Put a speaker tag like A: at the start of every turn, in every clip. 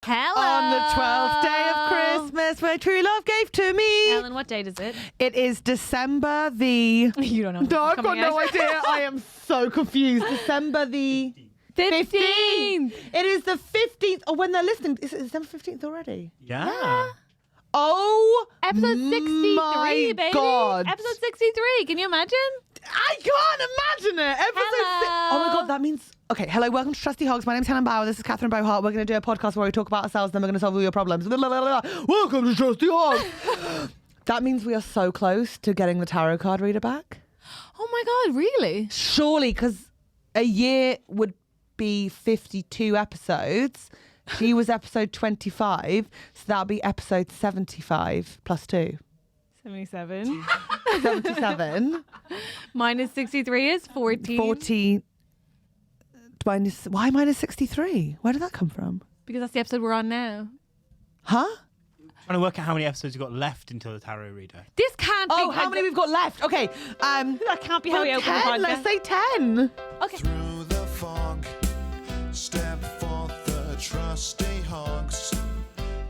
A: Hello.
B: On the 12th day of Christmas, my true love gave to me.
A: Helen, what date is it?
B: It is December the...
A: You don't know.
B: No, I've got no idea. I am so confused. December the...
A: 15th.
B: It is the 15th. Oh, when they're listening, is it December 15th already?
C: Yeah.
B: Oh,
A: Episode 63,
B: my
A: baby.
B: God.
A: Episode 63. Can you imagine?
B: I can't imagine it.
A: Hello.
B: Oh my God, that means... Okay, hello, welcome to TrustyHogs. My name's Helen Bauer. This is Catherine Bohart. We're going to do a podcast where we talk about ourselves, then we're going to solve all your problems. Blah, blah, blah, blah. Welcome to TrustyHogs. That means we are so close to getting the tarot card reader back.
A: Oh my God, really?
B: Surely, because a year would be 52 episodes. She was episode 25, so that'll be episode 75 plus 2.
A: 77.
B: 77.
A: Minus 63 is 14.
B: 40. Why minus 63? Where did that come from?
A: Because that's the episode we're on now.
B: Huh?
C: Trying to work out how many episodes you've got left until the tarot reader.
A: This can't be...
B: Oh, how many we've got left? Okay.
A: That can't be how we open the
B: 10.
A: podcast.
B: Let's say 10.
A: Okay.
D: Through the fog, step forth the trusty hogs.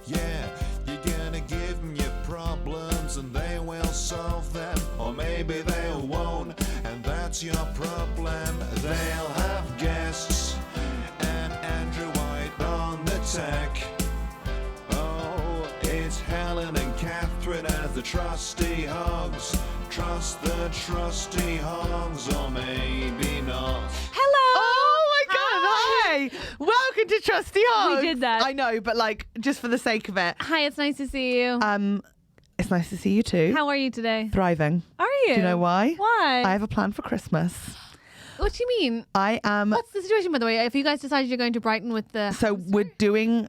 D: Yeah, you're gonna give them your problems and they will solve them. Or maybe they won't, and that's your problem. They'll have guests and Andrew White on the tech. Oh, it's Helen and Catherine as the trusty hogs. Trust the trusty hogs, or maybe not.
A: Hello.
B: Oh my God. Hi. Welcome to Trusty Hogs.
A: We did that.
B: I know, but like, just for the sake of it.
A: Hi, it's nice to see you.
B: It's nice to see you too.
A: How are you today?
B: Thriving.
A: Are you?
B: Do you know why?
A: Why?
B: I have a plan for Christmas.
A: What do you mean?
B: I am...
A: What's the situation, by the way? If you guys decided you're going to Brighton with the...
B: So we're doing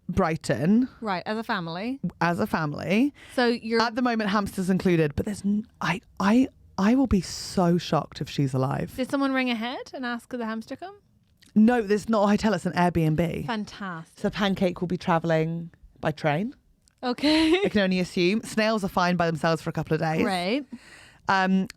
B: Brighton
A: Right, as a family.
B: as a family.
A: So you're...
B: At the moment, hamsters included, but there's... I will be so shocked if she's alive.
A: Did someone ring ahead and ask could the hamster come?
B: No, there's not a hotel. It's an Airbnb.
A: Fantastic.
B: So Pancake will be travelling by train.
A: Okay.
B: I can only assume. Snails are fine by themselves for a couple of days.
A: Right.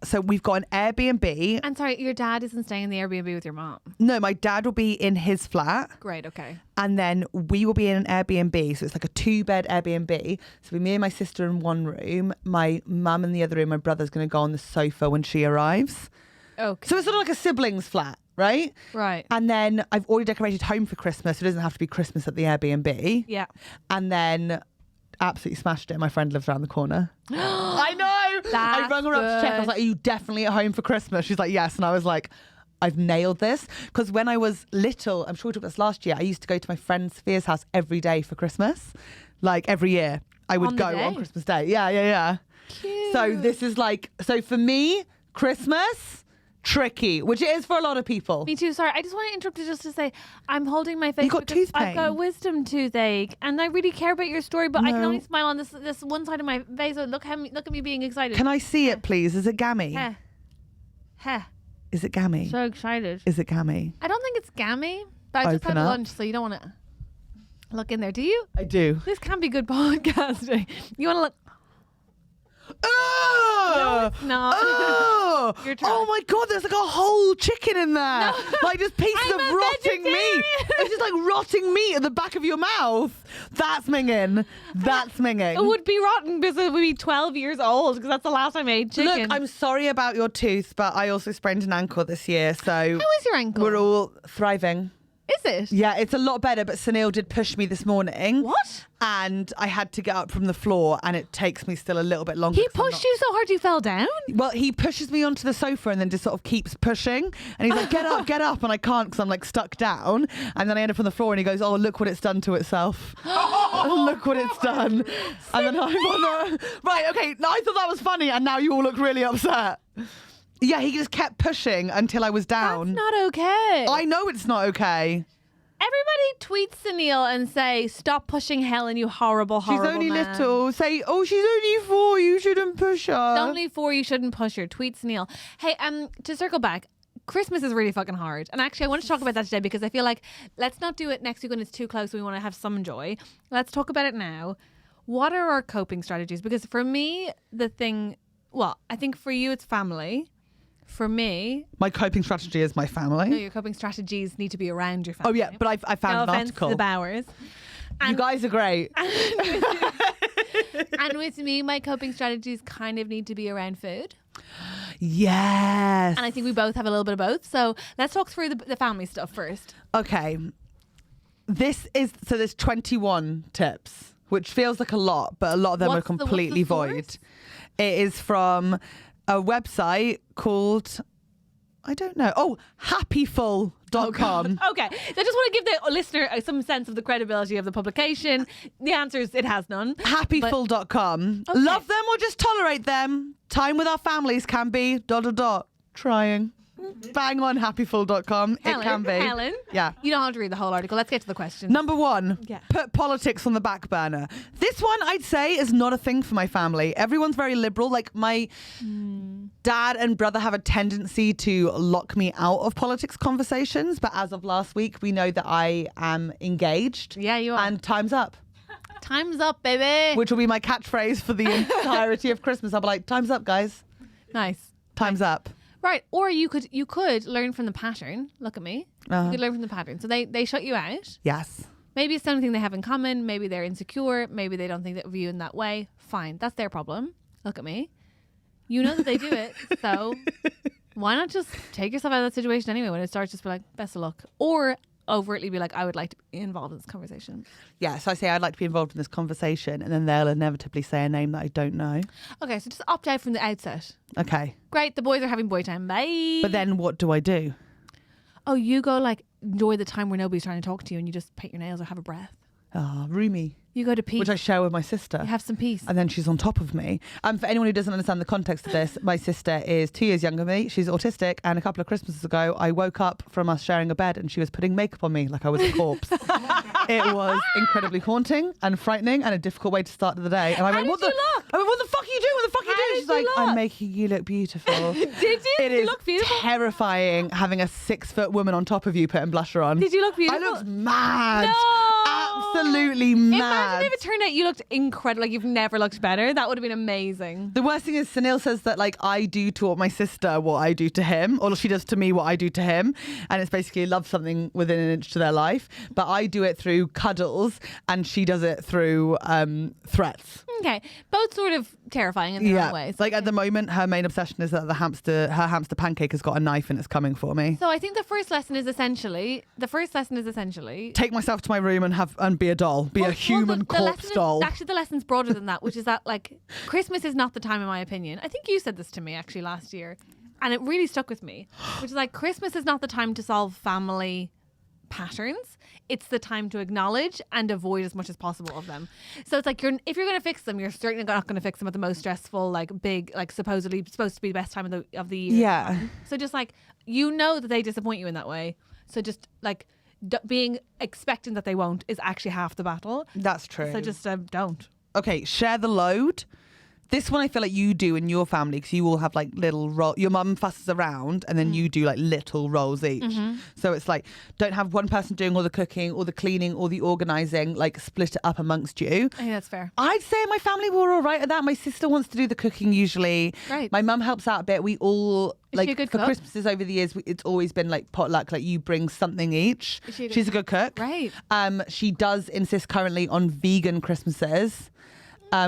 B: So we've got an Airbnb.
A: And sorry, your dad isn't staying in the Airbnb with your mom.
B: No, my dad will be in his flat.
A: Great, okay.
B: And then we will be in an Airbnb. So it's like a 2-bed Airbnb. So we, me and my sister in one room, my mum in the other room, my brother's going to go on the sofa when she arrives.
A: Okay.
B: So it's sort of like a siblings flat, right?
A: Right.
B: And then I've already decorated home for Christmas. So it doesn't have to be Christmas at the Airbnb.
A: Yeah.
B: And then absolutely smashed it. My friend lives around the corner. I know. I rang her up to check. I was like, are you definitely at home for Christmas? She's like, yes. And I was like, I've nailed this. Because when I was little, I'm sure we talked about this last year, I used to go to my friend Sophia's house every day for Christmas. Like every year I would
A: On the
B: go
A: day?
B: on Christmas Day. Yeah.
A: Cute.
B: So this is like, so for me, Christmas, tricky, which it is for a lot of people.
A: Me too. Sorry, I just want to interrupt you just to say I'm holding my face.
B: You got
A: because
B: tooth
A: I've got
B: pain.
A: wisdom toothache, and I really care about your story. But I can
B: No.
A: only smile on this one side of my face. So look at me being excited.
B: Can I see it, please? Is it gammy?
A: Heh. Heh.
B: Is it gammy?
A: So excited.
B: Is it gammy?
A: I don't think it's gammy, but I just
B: Open
A: had
B: up.
A: lunch, so you don't want to look in there, do you?
B: I do.
A: This can be good podcasting. You want to look?
B: Oh!
A: No.
B: Oh!
A: Your turn.
B: Oh my God, there's like a whole chicken in there. Like just pieces
A: I'm
B: of
A: a
B: rotting meat.
A: vegetarian.
B: It's just like rotting meat at the back of your mouth. That's minging. That's minging.
A: It would be rotten because it would be 12 years old because that's the last time I ate chicken.
B: Look, I'm sorry about your tooth, but I also sprained an ankle this year, so
A: How is your ankle?
B: we're all thriving.
A: Is it?
B: Yeah, it's a lot better, but Sunil did push me this morning.
A: What?
B: And I had to get up from the floor, and it takes me still a little bit longer.
A: He pushed you so hard you fell down?
B: Well, he pushes me onto the sofa and then just sort of keeps pushing. And he's like, get up. And I can't because I'm like stuck down. And then I end up on the floor and he goes, oh, look what it's done to itself. Look what it's done. And then I'm on the... Right, okay. Now I thought that was funny and now you all look really upset. Yeah, he just kept pushing until I was down.
A: That's not okay.
B: I know it's not okay.
A: Everybody tweet Sunil and say, stop pushing Helen, you horrible
B: She's only
A: man.
B: little. Say, oh, she's only 4. You shouldn't push her.
A: She's only 4, you shouldn't push her. Tweet Sunil. Hey, to circle back, Christmas is really fucking hard. And actually, I want to talk about that today because I feel like let's not do it next week when it's too close. We want to have some joy. Let's talk about it now. What are our coping strategies? Because for me, I think for you, it's family. For me,
B: My coping strategy is my family.
A: no, your coping strategies need to be around your family.
B: Oh, yeah, but I found
A: No
B: an
A: offense
B: article.
A: to the Bowers.
B: You guys are great.
A: And with me, my coping strategies kind of need to be around food.
B: Yes.
A: And I think we both have a little bit of both. So let's talk through the family stuff first.
B: Okay. There's 21 tips, which feels like a lot, but a lot of them are completely void. It is from a website called, I don't know. Oh, happyful.com.
A: Okay. So I just want to give the listener some sense of the credibility of the publication. The answer is it has none.
B: Happyful.com.
A: Okay.
B: Love them or just tolerate them. Time with our families can be ... trying. Bang on happyful.com. It can be.
A: Helen.
B: Yeah.
A: You don't have to read the whole article. Let's get to the question.
B: Number 1,
A: Yeah.
B: put politics on the back burner. This one, I'd say, is not a thing for my family. Everyone's very liberal. Like, my dad and brother have a tendency to lock me out of politics conversations. But as of last week, we know that I am engaged.
A: Yeah, you are.
B: And time's up.
A: Time's up, baby.
B: Which will be my catchphrase for the entirety of Christmas. I'll be like, time's up, guys.
A: Nice.
B: Time's up.
A: Right. Or you could learn from the pattern. Look at me. You could learn from the pattern. So they shut you out.
B: Yes.
A: Maybe it's something they have in common. Maybe they're insecure. Maybe they don't think of you in that way. Fine. That's their problem. Look at me. You know that they do it. So why not just take yourself out of that situation anyway when it starts? Just be like, best of luck. Or overtly be like, I would like to be involved in this conversation.
B: Yeah, so I say I'd like to be involved in this conversation, and then they'll inevitably say a name that I don't know.
A: Okay, so just opt out from the outset.
B: Okay.
A: Great, the boys are having boy time. Bye.
B: But then what do I do?
A: Oh, you go like enjoy the time where nobody's trying to talk to you and you just paint your nails or have a breath.
B: Ah, roomy.
A: You go to peace.
B: Which I share with my sister.
A: You have some peace.
B: And then she's on top of me. For anyone who doesn't understand the context of this, my sister is 2 years younger than me. She's autistic. And a couple of Christmases ago, I woke up from us sharing a bed and she was putting makeup on me like I was a corpse. It was incredibly haunting and frightening and a difficult way to start the day. And I went, what the fuck are you doing? What the fuck are you doing? She's like, I'm making you look beautiful.
A: Did you?
B: It is
A: look beautiful?
B: terrifying having a 6-foot woman on top of you putting blusher on.
A: Did you look beautiful?
B: I looked mad.
A: No!
B: Absolutely mad.
A: Imagine if it turned out you looked incredible, like you've never looked better. That would have been amazing.
B: The worst thing is Sunil says that like I do to my sister what I do to him, or she does to me what I do to him, and it's basically love something within an inch to their life. But I do it through cuddles, and she does it through threats.
A: Okay, both sort of terrifying in their own ways.
B: Like at the moment, her main obsession is that her hamster pancake has got a knife and it's coming for me.
A: So I think the first lesson is essentially
B: Take myself to my room and be a doll, be a human corpse doll.
A: Actually, the lesson's broader than that, which is that like Christmas is not the time, in my opinion. I think you said this to me actually last year, and it really stuck with me. Which is like Christmas is not the time to solve family patterns. It's the time to acknowledge and avoid as much as possible of them. So it's like if you're going to fix them, you're certainly not going to fix them at the most stressful, like big, like supposedly supposed to be the best time of the year.
B: Yeah.
A: So just like that they disappoint you in that way. So just like being expectant that they won't is actually half the battle.
B: That's true.
A: So just don't.
B: Okay, share the load. This one I feel like you do in your family because you all have like little roll. Your mum fusses around and then you do like little rolls each. Mm-hmm. So it's like don't have one person doing all the cooking or the cleaning or the organising, like split it up amongst you.
A: I think that's fair.
B: I'd say in my family we're all right at that. My sister wants to do the cooking usually.
A: Right.
B: My mum helps out a bit. We all
A: Is
B: like
A: she a good
B: for
A: cook?
B: Christmases over the years it's always been like potluck, like you bring something each. She's a good cook.
A: Right.
B: She does insist currently on vegan Christmases.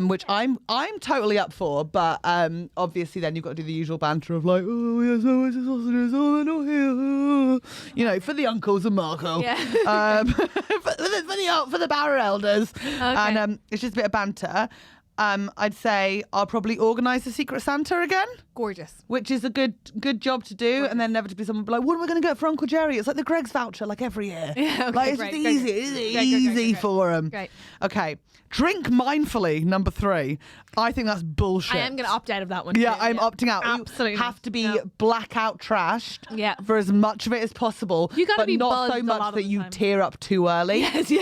B: Which I'm totally up for, but obviously then you've got to do the usual banter of like, oh, we have so much sausages, oh, they're not here. You know, for the uncles and Marco.
A: Yeah.
B: For the Bauer elders.
A: Okay.
B: And it's just a bit of banter. I'd say I'll probably organise the Secret Santa again.
A: Gorgeous.
B: Which is a good job to do. And then inevitably someone will be like, what am I going to get for Uncle Jerry? It's like the Greg's voucher, like every year.
A: Yeah, okay,
B: like it's
A: great,
B: just
A: great,
B: easy.
A: great.
B: It's easy
A: Great.
B: for them.
A: Great.
B: Okay. Drink mindfully, number 3. I think that's bullshit.
A: I am going to opt out of that one.
B: Yeah,
A: too.
B: I'm opting out.
A: Absolutely.
B: You have to be blackout trashed
A: Yeah.
B: for as much of it as possible.
A: You gotta
B: but
A: be
B: not so
A: buzzed a
B: much
A: lot of
B: that
A: the
B: you
A: time.
B: tear up too early.
A: Yes.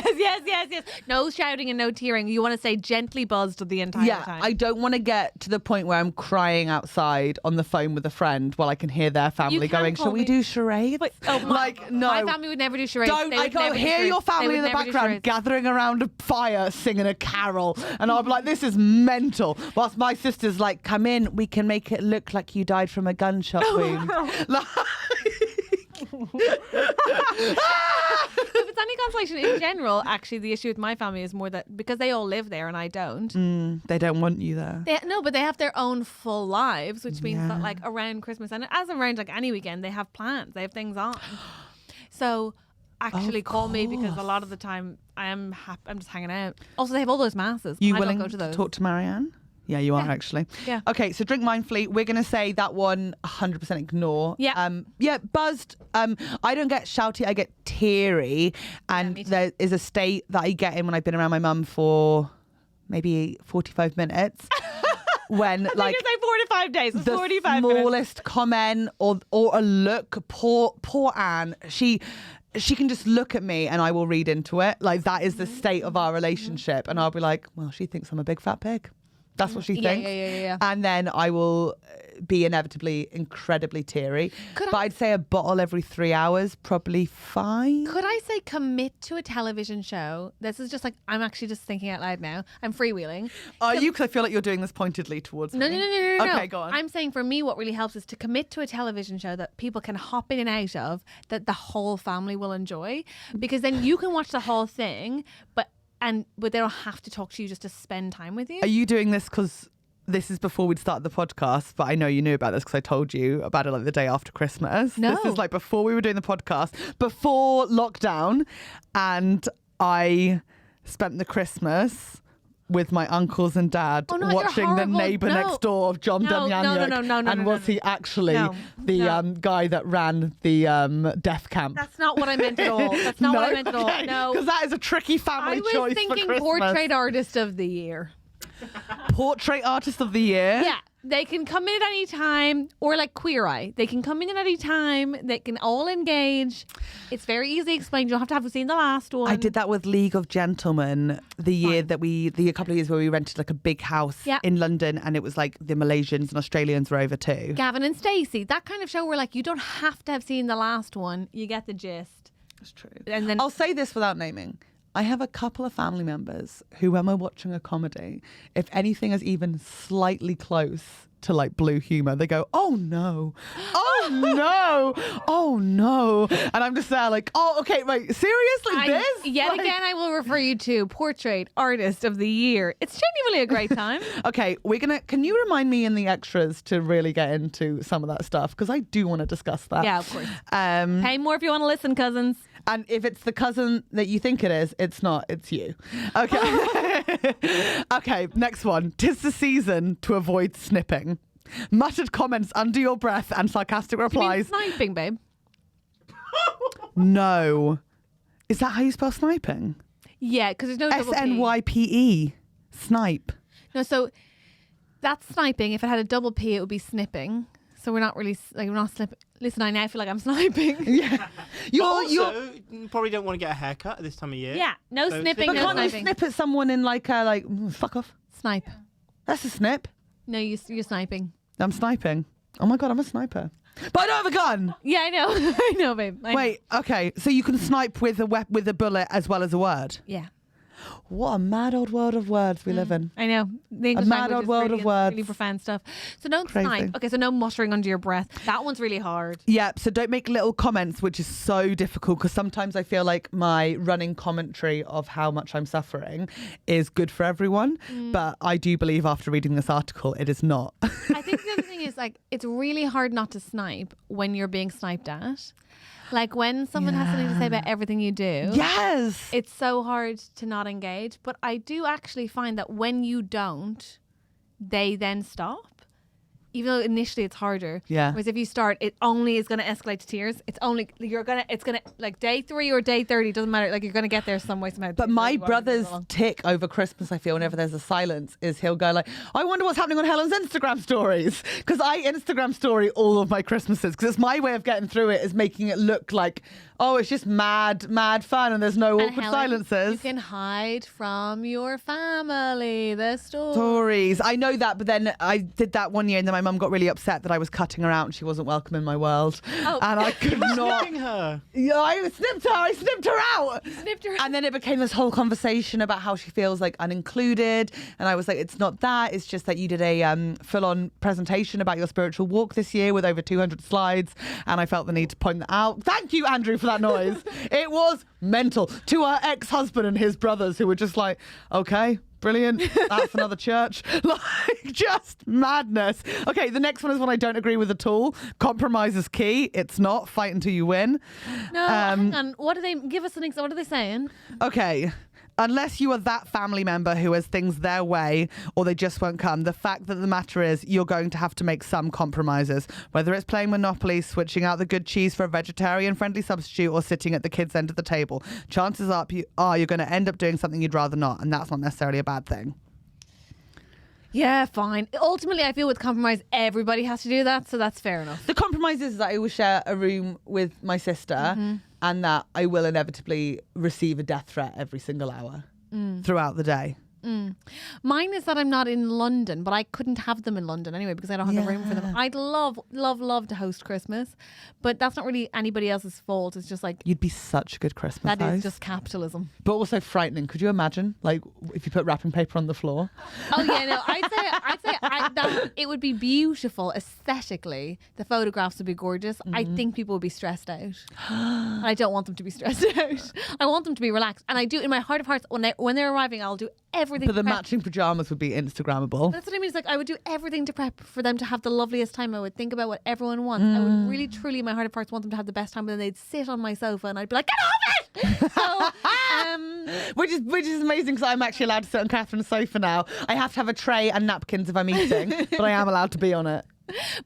A: No shouting and no tearing. You want to say gently buzzed the entire time.
B: I don't want to get to the point where I'm crying outside on the phone with a friend while I can hear their family
A: can
B: going,
A: call
B: shall we
A: me-
B: do charades?
A: Like,
B: no.
A: My family would never do charades.
B: Don't
A: They
B: I
A: would
B: go
A: never do
B: hear
A: charades.
B: your
A: They
B: family
A: would
B: in the
A: never do
B: background
A: charades.
B: gathering around a fire singing a carol and I'll be like, this is mental. Whilst my sister's like, come in, we can make it look like you died from a gunshot wound. Like,
A: If it's any consolation in general, actually, the issue with my family is more that because they all live there and I don't.
B: They don't want you there.
A: No, but they have their own full lives, which means that
B: Yeah.
A: like around Christmas and as around like any weekend, they have plans, they have things on. So actually call me because a lot of the time I'm just hanging out. Also, they have all those masses.
B: You
A: I
B: willing
A: don't go to
B: to
A: those.
B: talk to Marianne? Yeah, you are actually.
A: Yeah.
B: Okay, so drink mindfully. We're gonna say that one 100% ignore.
A: Yeah.
B: Yeah. Buzzed. I don't get shouty. I get teary, and
A: me too.
B: there is a state that I get in when I've been around my mum for maybe 45 minutes. When like
A: you say 45 days. It's
B: the
A: 45 minutes.
B: smallest comment or a look, poor Anne. She can just look at me and I will read into it. Like that is the state of our relationship, and I'll be like, well, she thinks I'm a big fat pig. That's what she
A: Yeah,
B: thinks.
A: yeah.
B: And then I will be inevitably incredibly teary. But I'd say a bottle every 3 hours, probably fine.
A: Could I say commit to a television show? This is just like, I'm actually just thinking out loud now. I'm freewheeling.
B: Are you? Because I feel like you're doing this pointedly towards
A: No.
B: me. Okay, go on.
A: I'm saying for me, what really helps is to commit to a television show that people can hop in and out of, that the whole family will enjoy. Because then you can watch the whole thing, but they don't have to talk to you just to spend time with you.
B: Are you doing this because this is before we'd started the podcast, but I know you knew about this because I told you about it like the day after Christmas.
A: No.
B: This is like before we were doing the podcast, before lockdown, and I spent the Christmas with my uncles and dad
A: Oh, no, you're
B: watching The
A: horrible.
B: Neighbour
A: No.
B: Next Door of John
A: No,
B: Demjanjuk.
A: no,
B: And was he actually the guy that ran the death camp?
A: That's not what I meant at all. That's not what I meant at all. No.
B: Because that is a tricky family
A: I was
B: choice for
A: thinking
B: Christmas.
A: portrait artist of the year.
B: Portrait artist of the year?
A: Yeah. They can come in at any time, or like Queer Eye. They can come in at any time. They can all engage. It's very easily explained. You don't have to have seen the last one.
B: I did that with League of Gentlemen the year that a couple of years where we rented like a big house in London, and it was like the Malaysians and Australians were over too.
A: Gavin and Stacey. That kind of show where like you don't have to have seen the last one. You get the gist.
B: That's true.
A: And then
B: I'll say this without naming. I have a couple of family members who, when we're watching a comedy, if anything is even slightly close to like blue humor, they go, "Oh no, oh no, oh no," and I'm just there like, "Oh, okay, wait, seriously, this?"
A: Yet
B: Like-
A: again, I will refer you to Portrait Artist of the Year. It's genuinely a great time.
B: Okay, can you remind me in the extras to really get into some of that stuff? Because I do want to discuss that.
A: Yeah, of course.
B: Um,
A: Pay more if you want to listen, cousins.
B: And if it's the cousin that you think it is, it's not, it's you. Okay. Okay, next one. 'Tis the season to avoid snipping. Muttered comments under your breath and sarcastic
A: You mean
B: replies.
A: sniping, babe?
B: No. Is that how you spell sniping?
A: Yeah, because there's no double P.
B: SNYPE. Snipe.
A: No, so that's sniping. If it had a double P, it would be snipping. So we're not really we're not snipping. Listen, I now feel like I'm sniping.
B: Yeah.
C: You probably don't want to get a haircut at this time of year.
A: Yeah, no
C: So
A: snipping,
B: But
A: no
B: can't you
A: sniping.
B: snip at someone in like a fuck off?
A: Snipe.
B: That's a snip.
A: No, you're sniping.
B: I'm sniping. Oh my God, I'm a sniper. But I don't have a gun.
A: Yeah, I know. I know, babe. I know.
B: Wait, okay. So you can snipe with a bullet as well as a word.
A: Yeah.
B: What a mad old world of words we live in.
A: I know. The English
B: mad
A: language
B: old
A: is
B: world
A: really,
B: of words.
A: really profound stuff. So don't
B: Crazy.
A: snipe. Okay, so no muttering under your breath. That one's really hard.
B: Yeah, so don't make little comments, which is so difficult because sometimes I feel like my running commentary of how much I'm suffering is good for everyone. But I do believe after reading this article, it is not.
A: I think the other thing is like it's really hard not to snipe when you're being sniped at. Like when someone has something to say about everything you do.
B: Yes.
A: It's so hard to not engage. But I do actually find that when you don't, they then stop. Even though initially it's harder.
B: Yeah.
A: Whereas if you start, it only is going to escalate to tears. It's going to like day 3 or day 30, doesn't matter. Like you're going to get there some way, somehow.
B: But my brother's tick over Christmas, I feel, whenever there's a silence, is he'll go like, I wonder what's happening on Helen's Instagram stories. Because I Instagram story all of my Christmases. Because it's my way of getting through it, is making it look like Oh, it's just mad fun, and there's no
A: And
B: awkward
A: Helen,
B: silences.
A: you can hide from your family the
B: Stories. I know that, but then I did that one year, and then my mum got really upset that I was cutting her out and she wasn't welcome in my world.
A: Oh.
B: And I could not.
C: Snipping her.
B: Yeah, I snipped her out.
A: Snipped her out.
B: And then it became this whole conversation about how she feels like unincluded. And I was like, it's not that. It's just that you did a full-on presentation about your spiritual walk this year with over 200 slides. And I felt the need to point that out. Thank you, Andrew, for that noise. It was mental. To her ex-husband and his brothers who were just like, okay, brilliant. That's another church. Like, just madness. Okay, the next one is one I don't agree with at all. Compromise is key. It's not. Fight until you win.
A: No, hang on. What do they give us an example? What are they saying?
B: Okay. Unless you are that family member who has things their way or they just won't come, the fact that the matter is you're going to have to make some compromises, whether it's playing Monopoly, switching out the good cheese for a vegetarian-friendly substitute, or sitting at the kids' end of the table. Chances are you're going to end up doing something you'd rather not, and that's not necessarily a bad thing.
A: Yeah, fine. Ultimately, I feel with compromise, everybody has to do that, so that's fair enough.
B: The compromise is that I will share a room with my sister and that I will inevitably receive a death threat every single hour throughout the day.
A: Mine is that I'm not in London, but I couldn't have them in London anyway because I don't have the room for them. I'd love to host Christmas, but that's not really anybody else's fault. It's just like
B: You'd be such a good Christmas
A: that
B: host.
A: is just capitalism.
B: But also frightening. Could you imagine, like, if you put wrapping paper on the floor?
A: Oh yeah, no, I'd say that it would be beautiful aesthetically. The photographs would be gorgeous. I think people would be stressed out. And I don't want them to be stressed out. I want them to be relaxed, and I do in my heart of hearts when they're arriving, I'll do everything.
B: But the
A: to prep.
B: matching pajamas would be Instagrammable.
A: That's what I mean. It's like I would do everything to prep for them to have the loveliest time. I would think about what everyone wants. I would really, truly, in my heart of hearts, want them to have the best time. But then they'd sit on my sofa, and I'd be like, "Get off it!" So,
B: Which is amazing because I'm actually allowed to sit on Catherine's sofa now. I have to have a tray and napkins if I'm eating, but I am allowed to be on it.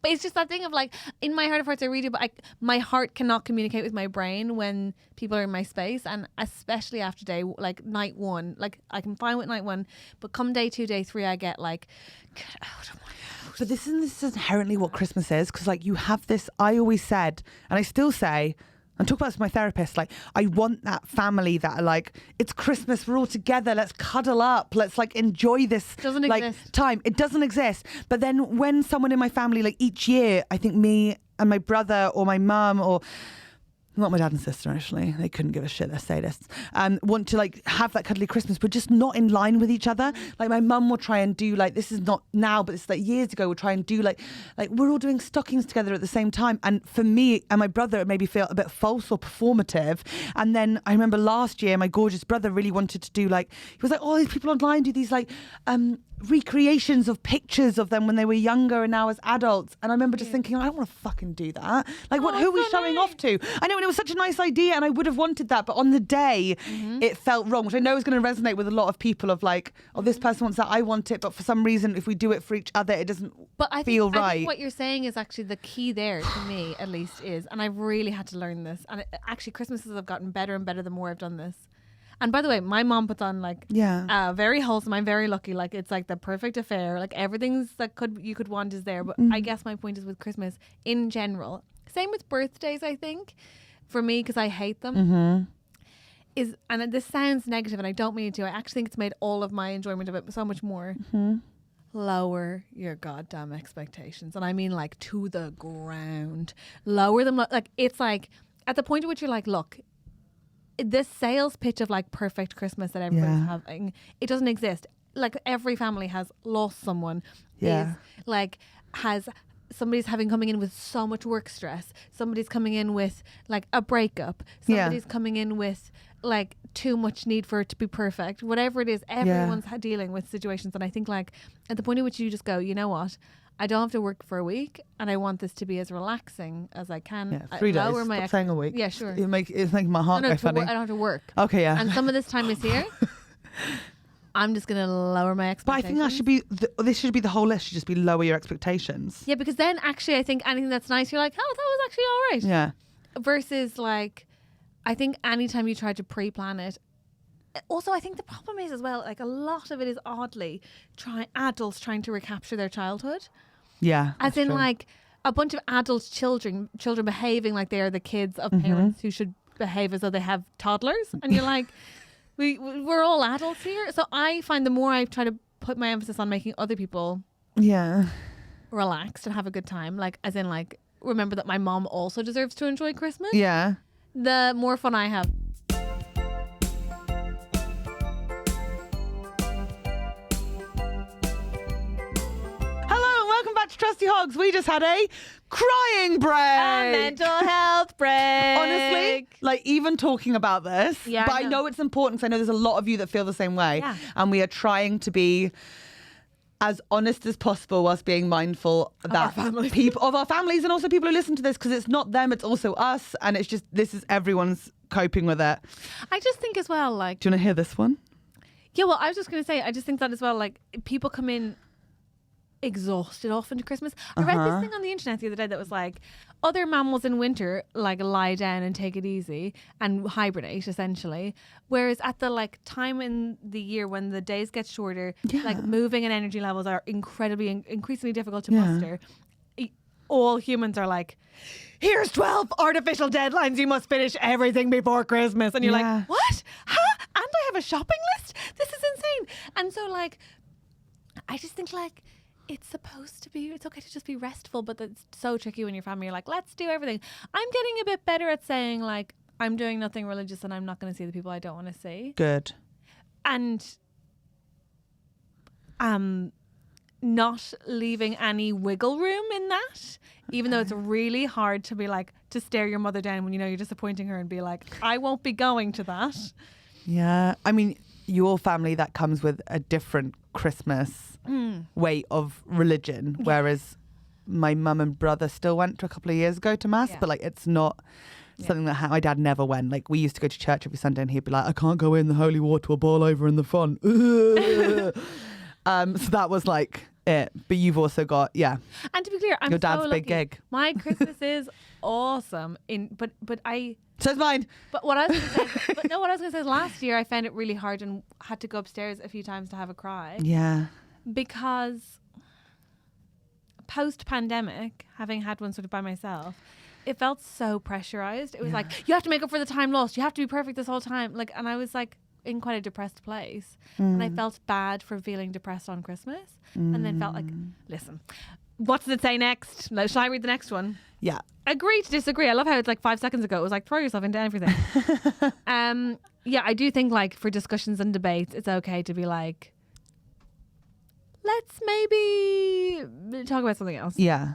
A: but it's just that thing of like, in my heart of hearts, I read it, but my heart cannot communicate with my brain when people are in my space, and especially after like night one. Like I can fine with night one, but come day 2, day 3, I get like, get out of my house.
B: But this is inherently what Christmas is, because like you have this. I always said, and I still say, and talk about this with my therapist, like I want that family that are like, it's Christmas, we're all together, let's cuddle up, let's like enjoy this
A: Doesn't
B: like
A: exist.
B: time. It doesn't exist. But then when someone in my family, like each year, I think me and my brother or my mum or not my dad and sister, actually, they couldn't give a shit, they're sadists, want to like have that cuddly Christmas, but just not in line with each other. Like my mum will try and do like, this is not now, but it's like years ago, we'll try and do like we're all doing stockings together at the same time. And for me and my brother, it made me feel a bit false or performative. And then I remember last year, my gorgeous brother really wanted to do like, he was like, oh, these people online do these like recreations of pictures of them when they were younger and now as adults. And I remember just thinking, I don't want to fucking do that. Like, who are we showing off to? I know, and it was such a nice idea and I would have wanted that, but on the day it felt wrong, which I know is going to resonate with a lot of people of like, oh, this person wants that, I want it, but for some reason if we do it for each other it doesn't feel right.
A: I think what you're saying is actually the key there, to me at least, is, and I've really had to learn this, and actually Christmases have gotten better and better the more I've done this. And by the way, my mom puts on like very wholesome. I'm very lucky. Like it's like the perfect affair. Like everything's that you could want is there. But I guess my point is with Christmas in general. Same with birthdays, I think, for me, because I hate them. And this sounds negative, and I don't mean it to. I actually think it's made all of my enjoyment of it so much more. Lower your goddamn expectations, and I mean like to the ground. Lower them. Like it's like at the point at which you're like, look. This sales pitch of like perfect Christmas that everybody's having, it doesn't exist. Like every family has lost someone. Is like somebody's coming in with so much work stress. Somebody's coming in with like a breakup. Somebody's coming in with like too much need for it to be perfect. Whatever it is, everyone's dealing with situations. And I think like at the point at which you just go, you know what? I don't have to work for a week, and I want this to be as relaxing as I can.
B: Yeah, 3 days. Stop saying a week.
A: Yeah, sure.
B: It's making my heart go funny.
A: I don't have to work.
B: Okay, yeah.
A: And some of this time is here. I'm just going to lower my expectations.
B: But I think that should be, this should be the whole list, should just be lower your expectations.
A: Yeah, because then actually I think anything that's nice, you're like, oh, that was actually all right.
B: Yeah.
A: Versus like, I think anytime you try to pre-plan it, also I think the problem is as well, like a lot of it is oddly adults trying to recapture their childhood.
B: Yeah.
A: As in
B: true.
A: like a bunch of adult children behaving like they are the kids of parents who should behave as though they have toddlers, and you're like, we're all adults here. So I find the more I try to put my emphasis on making other people relaxed and have a good time, like as in like remember that my mom also deserves to enjoy Christmas.
B: Yeah.
A: The more fun I have.
B: Trusty Hogs, we just had a crying break.
A: A mental health break.
B: Honestly, like even talking about this,
A: Yeah,
B: but
A: I
B: I
A: know.
B: know it's important because I know there's a lot of you that feel the same way.
A: Yeah.
B: And we are trying to be as honest as possible whilst being mindful that people of our families and also people who listen to this, because it's not them, it's also us. And it's just, this is everyone's coping with it.
A: I just think as well, like...
B: Do you want to hear this one?
A: Yeah, well, I was just going to say, I just think that as well, like people come in exhausted often to Christmas. I read this thing on the internet the other day that was like, other mammals in winter like lie down and take it easy and hibernate essentially, whereas at the like time in the year when the days get shorter, like moving and energy levels are increasingly difficult to muster, all humans are like, here's 12 artificial deadlines, you must finish everything before Christmas, and you're like, what? Huh? And I have a shopping list? This is insane. And so like I just think like it's supposed to be, it's okay to just be restful, but it's so tricky when your family are like, let's do everything. I'm getting a bit better at saying like, I'm doing nothing religious and I'm not going to see the people I don't want to see.
B: Good.
A: And not leaving any wiggle room in that, even though it's really hard to be like, to stare your mother down when you know you're disappointing her and be like, I won't be going to that.
B: Yeah. I mean, your family, that comes with a different Christmas way of religion, whereas my mum and brother still went to a couple of years ago to mass, but like it's not something that my dad never went. Like we used to go to church every Sunday and he'd be like, I can't go in, the holy water will boil over in the front. So that was like it. But you've also got
A: And to be clear, I'm
B: your dad's
A: so
B: big
A: lucky.
B: gig.
A: My Christmas is awesome.
B: So's mine.
A: But what I was going to say, what I was going to say is last year I found it really hard and had to go upstairs a few times to have a cry.
B: Yeah.
A: Because post-pandemic, having had one sort of by myself, it felt so pressurized. It was like, you have to make up for the time lost. You have to be perfect this whole time. Like, and I was like in quite a depressed place. And I felt bad for feeling depressed on Christmas. And then felt like, listen, what does it say next? Shall I read the next one?
B: Yeah.
A: Agree to disagree. I love how it's like 5 seconds ago. It was like, throw yourself into everything. Yeah, I do think like for discussions and debates, it's okay to be like, let's maybe talk about something else.
B: Yeah.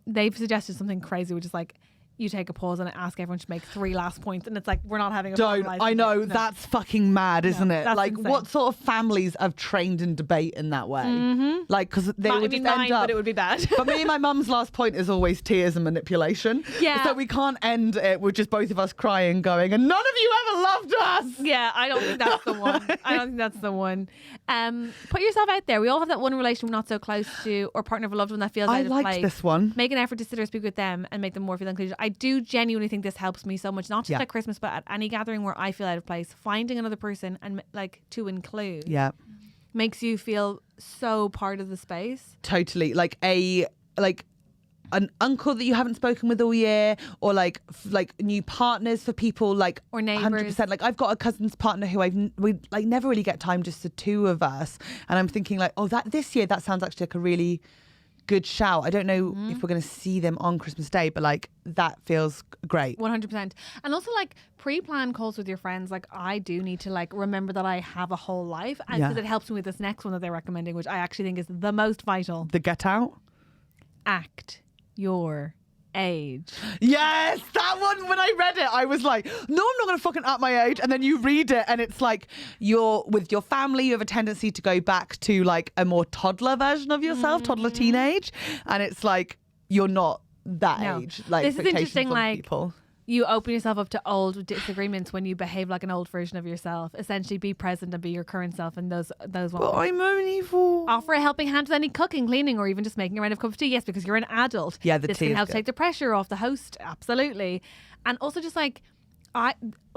A: They've suggested something crazy, which is like you take a pause and ask everyone to make 3 last points, and it's like we're not having a
B: I know,
A: no.
B: that's fucking mad, isn't it?
A: That's
B: Like
A: insane.
B: what sort of families have trained in debate in that way? Like, because they would just end up.
A: But it would be bad.
B: For me, my mum's last point is always tears and manipulation.
A: Yeah.
B: So we can't end it with just both of us crying, going, and none of you ever loved us.
A: Yeah, I don't think that's the one. I don't think that's the one. Put yourself out there. We all have that one relation we're not so close to, or partner of a loved one that feels
B: I
A: out of
B: liked
A: place.
B: this one.
A: Make an effort to sit or speak with them and make them more feel included. I do genuinely think this helps me so much, not just at Christmas, but at any gathering where I feel out of place. Finding another person and like to include makes you feel so part of the space.
B: Totally. Like an uncle that you haven't spoken with all year, or like new partners for people, like,
A: or neighbours.
B: 100%. Like I've got a cousin's partner who we like never really get time, just the two of us, and I'm thinking like, oh, that this year that sounds actually like a really good shout. I don't know if we're going to see them on Christmas Day, but like that feels great.
A: 100%. And also like pre-plan calls with your friends. Like I do need to like remember that I have a whole life, and because it helps me with this next one that they're recommending, which I actually think is the most vital.
B: The Get Out.
A: Act your age.
B: Yes, that one. When I read it, I was like, no, I'm not going to fucking up my age. And then you read it and it's like you're with your family, you have a tendency to go back to like a more toddler version of yourself, toddler teenage. And it's like, you're not that age. Like,
A: this is interesting. Like
B: people.
A: You open yourself up to old disagreements when you behave like an old version of yourself. Essentially be present and be your current self, and those
B: But
A: ones.
B: I'm only 4.
A: Offer a helping hand with any cooking, cleaning, or even just making a round of cup of tea. Yes, because you're an adult.
B: Yeah, the
A: this
B: tea
A: can
B: is
A: help
B: good.
A: take the pressure off the host. Absolutely. And also just like,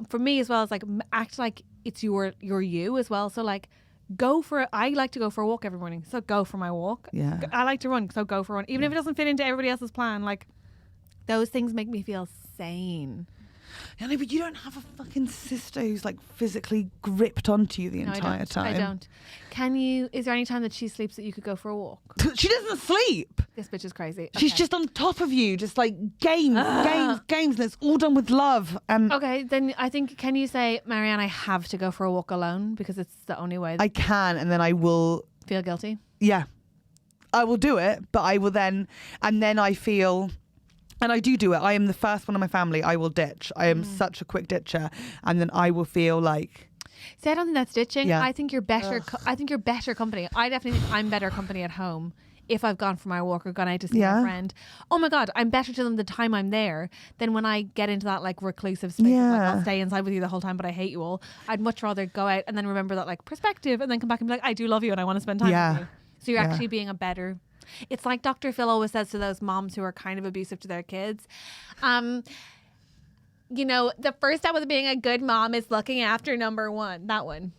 A: for me as well, it's like act like it's your you as well. So like I like to go for a walk every morning. So go for my walk.
B: Yeah.
A: I like to run. So go for a run. Even if it doesn't fit into everybody else's plan, like those things make me feel sane.
B: Yeah, no, but you don't have a fucking sister who's like physically gripped onto you the entire time.
A: I don't. Is there any time that she sleeps that you could go for a walk?
B: She doesn't sleep.
A: This bitch is crazy.
B: She's
A: Okay.
B: just on top of you, just like games, and it's all done with love. And
A: Okay, then I think, can you say, Marianne, I have to go for a walk alone because it's the only way that
B: I can, and then I will.
A: feel guilty?
B: Yeah, I will do it, but I will then, and then I feel. And I do it. I am the first one in my family I will ditch. I am such a quick ditcher, and then I will feel like.
A: See, I don't think that's ditching.
B: Yeah.
A: I think you're better. I think you're better company. I definitely think I'm better company at home if I've gone for my walk or gone out to see my friend. Oh my God, I'm better to them the time I'm there than when I get into that like reclusive space. Of, like, I'll stay inside with you the whole time, but I hate you all. I'd much rather go out and then remember that like perspective, and then come back and be like, I do love you and I want to spend time with you. So you're actually being a better. It's like Dr. Phil always says to those moms who are kind of abusive to their kids. You know, the first step with being a good mom is looking after number one. That one.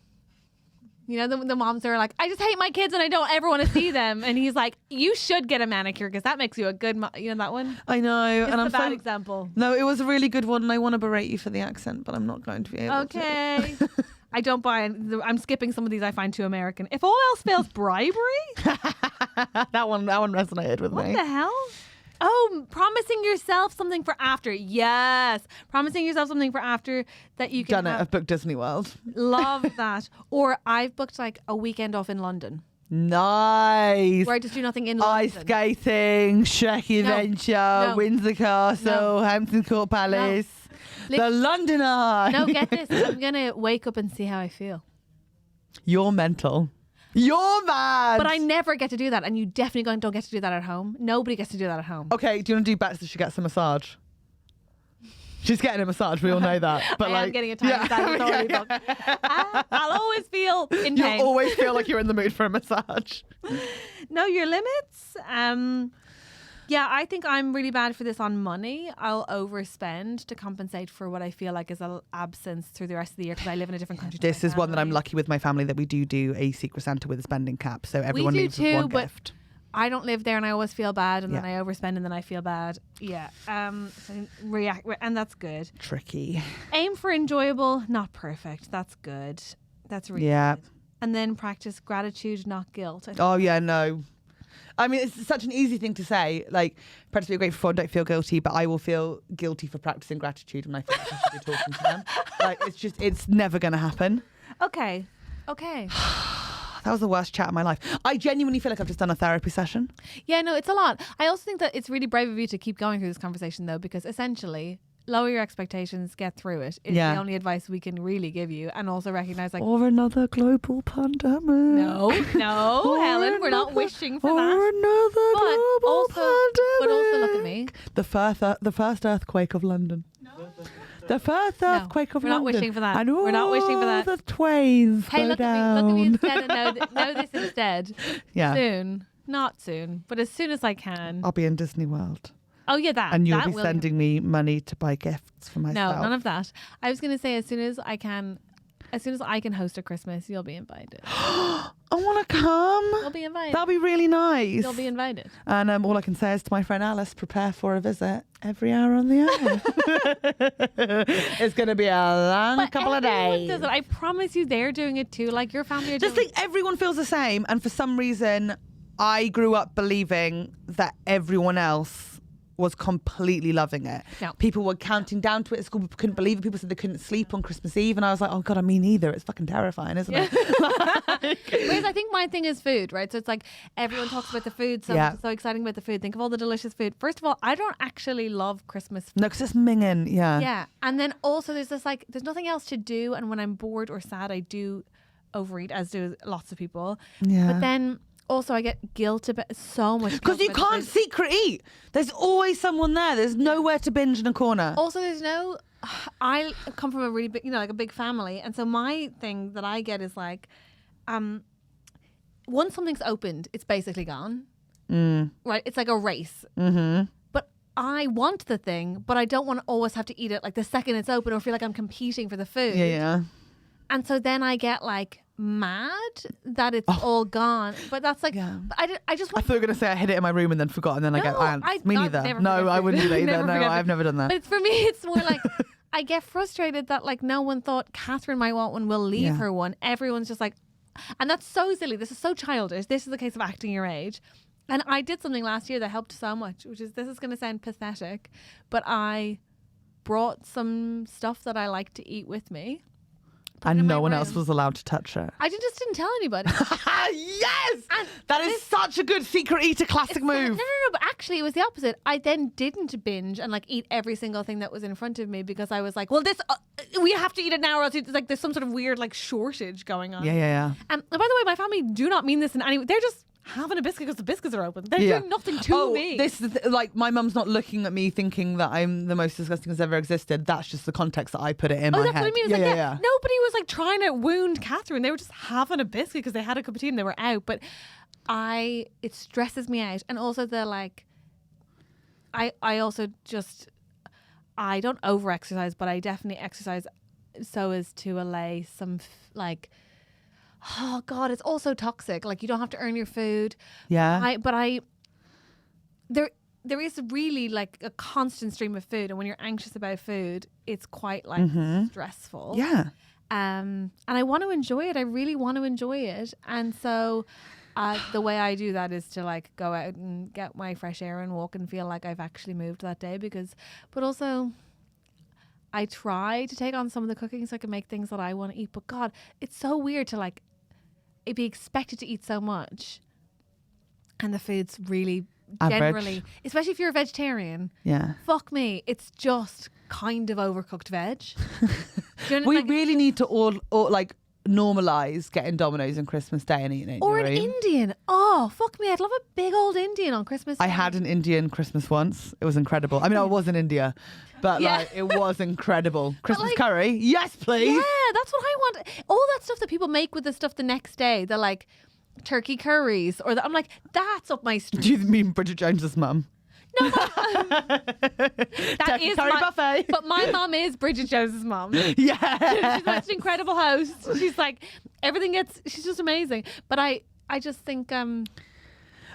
A: You know, the moms are like, I just hate my kids and I don't ever want to see them. And he's like, you should get a manicure because that makes you a good mom. You know that one?
B: I know.
A: It's
B: and I'm
A: a bad example.
B: No, it was a really good one, and I want to berate you for the accent, but I'm not going to be able to.
A: Okay. I don't buy it. I'm skipping some of these I find too American. If all else fails, bribery?
B: that one resonated with
A: What
B: me.
A: the hell? Oh, promising yourself something for after. Yes. Promising yourself something for after that you can
B: Done it. I've booked Disney World.
A: Love that. Or I've booked like a weekend off in London.
B: Nice.
A: Where I just do nothing in
B: Ice
A: London.
B: skating, Shrek Adventure,
A: No.
B: Windsor Castle, Hampton Court Palace, the London Eye.
A: No, get this. I'm going to wake up and see how I feel.
B: You're mental. You're mad.
A: But I never get to do that. And you definitely don't get to do that at home. Nobody gets to do that at home.
B: Okay, do you want to do Bets so she gets a massage? She's getting a massage, we all know that. But
A: I
B: like,
A: am getting a tiny massage. It's already booked. I'll always feel in pain.
B: You'll always feel like you're in the mood for a massage.
A: Know your limits. Yeah, I think I'm really bad for this on money. I'll overspend to compensate for what I feel like is an absence through the rest of the year because I live in a different country.
B: This is one that I'm lucky with my family that we do a Secret Santa with a spending cap. So everyone
A: do
B: leaves with
A: too,
B: one
A: but
B: gift.
A: I don't live there and I always feel bad and then
B: Yeah.
A: I overspend and then I feel bad. Yeah. So and that's good.
B: Tricky.
A: Aim for enjoyable, not perfect. That's good. That's really good. And then practice gratitude, not guilt.
B: Oh yeah, no. I mean, it's such an easy thing to say. Like, practice be grateful for, don't feel guilty, but I will feel guilty for practicing gratitude when I feel like I should be talking to them. Like, it's never going to happen.
A: Okay.
B: That was the worst chat of my life. I genuinely feel like I've just done a therapy session.
A: Yeah, no, it's a lot. I also think that it's really brave of you to keep going through this conversation though, because essentially lower your expectations, get through it is the only advice we can really give you, and also recognize like
B: Or another global pandemic.
A: no, Helen, we're not wishing for that.
B: Or another global pandemic.
A: But also look at me.
B: The first earthquake of London. The first earthquake of
A: we're not
B: London.
A: wishing for that.
B: And
A: We're not wishing for that.
B: the twains
A: Hey,
B: go
A: look
B: down.
A: at me instead and know this instead.
B: Yeah.
A: Soon. Not soon, but as soon as I can.
B: I'll be in Disney World.
A: Oh yeah, that.
B: And you'll
A: that
B: be
A: will
B: sending me money to buy gifts for myself.
A: No, none of that. I was going to say as soon as I can host a Christmas, you'll be invited.
B: I want to come.
A: You'll be invited.
B: That'll be really nice.
A: You'll be invited.
B: And all I can say is to my friend Alice, prepare for a visit every hour on the hour. It's going to be a long couple of
A: everyone
B: days.
A: does it. I promise you they're doing it too. Like your family are
B: Just
A: doing
B: think everyone feels the same. And for some reason, I grew up believing that everyone else was completely loving it.
A: No.
B: People were counting down to it at school, but couldn't believe it. People said they couldn't sleep on Christmas Eve. And I was like, oh God, I mean, either. It's fucking terrifying, isn't it?
A: Whereas I think my thing is food, right? So it's like everyone talks about the food, so so exciting about the food. Think of all the delicious food. First of all, I don't actually love Christmas food.
B: No, because it's minging. Yeah.
A: Yeah. And then also there's this like, there's nothing else to do. And when I'm bored or sad, I do overeat, as do lots of people.
B: Yeah.
A: But then also I get guilt about so much.
B: Because you can't secret eat. There's always someone there. There's nowhere to binge in a corner.
A: Also, there's no. I come from a really big, like a big family, and so my thing that I get is like, once something's opened, it's basically gone. Right? It's like a race. Mm-hmm. But I want the thing, but I don't want to always have to eat it like the second it's open, or feel like I'm competing for the food.
B: Yeah.
A: And so then I get like mad that it's all gone. But that's like, I just
B: I
A: want.
B: thought you were going to say I hid it in my room and then forgot, and then I get
A: No,
B: ants. Me
A: I'd
B: neither.
A: never
B: No,
A: forget
B: I
A: food.
B: wouldn't do that either.
A: Never
B: No,
A: forget
B: I've
A: food.
B: never done that.
A: But for me, it's more like I get frustrated that like no one thought Catherine might want one, will leave her one. Everyone's just like, and that's so silly. This is so childish. This is a case of acting your age. And I did something last year that helped so much, which is, this is going to sound pathetic, but I brought some stuff that I like to eat with me.
B: And no one else was allowed to touch it.
A: I just didn't tell anybody.
B: Yes!
A: And
B: that is such a good secret eater classic move.
A: No, but actually it was the opposite. I then didn't binge and like eat every single thing that was in front of me because I was like, well, this, we have to eat it now or else it's like there's some sort of weird like shortage going on.
B: Yeah.
A: And by the way, my family do not mean this in any way. They're just having a biscuit because the biscuits are open. They're doing nothing to me.
B: This is like my mum's not looking at me thinking that I'm the most disgusting that's ever existed. That's just the context that I put it in my head.
A: That's what I mean. It's nobody was like trying to wound Catherine. They were just having a biscuit because they had a cup of tea and they were out. But it stresses me out. And also the like, I also just, I don't over exercise, but I definitely exercise so as to allay some like, oh God, it's also toxic. Like you don't have to earn your food.
B: Yeah.
A: There is really like a constant stream of food, and when you're anxious about food, it's quite like stressful.
B: Yeah.
A: And I want to enjoy it. I really want to enjoy it. And so the way I do that is to like go out and get my fresh air and walk and feel like I've actually moved that day but also I try to take on some of the cooking so I can make things that I want to eat. But God, it's so weird to like be expected to eat so much and the food's really generally, especially if you're a vegetarian, fuck me, it's just kind of overcooked veg.
B: We really need to all like normalize getting Domino's on Christmas Day and eating it
A: or an Indian. Oh fuck me, I'd love a big old Indian on Christmas Day.
B: I had an Indian Christmas once. It was incredible. I mean, I was in India, but like it was incredible. Christmas curry, yes please.
A: Yeah, that's what I want. All that stuff that people make with the stuff the next day, the like turkey curries I'm like, that's up my street.
B: Do you mean Bridget Jones's mum?
A: No, that is
B: curry buffet.
A: But my mum is Bridget Jones's mum.
B: Yeah,
A: she's such an incredible host. She's like she's just amazing. But I just think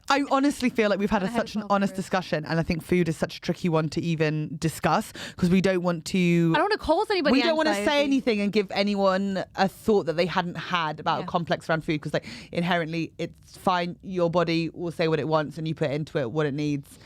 B: I honestly feel like we've had such an honest discussion, and I think food is such a tricky one to even discuss because we don't want to.
A: I don't want to cause anybody.
B: We don't want to say anything and give anyone a thought that they hadn't had about a complex around food because, like, inherently, it's fine. Your body will say what it wants, and you put into it what it needs.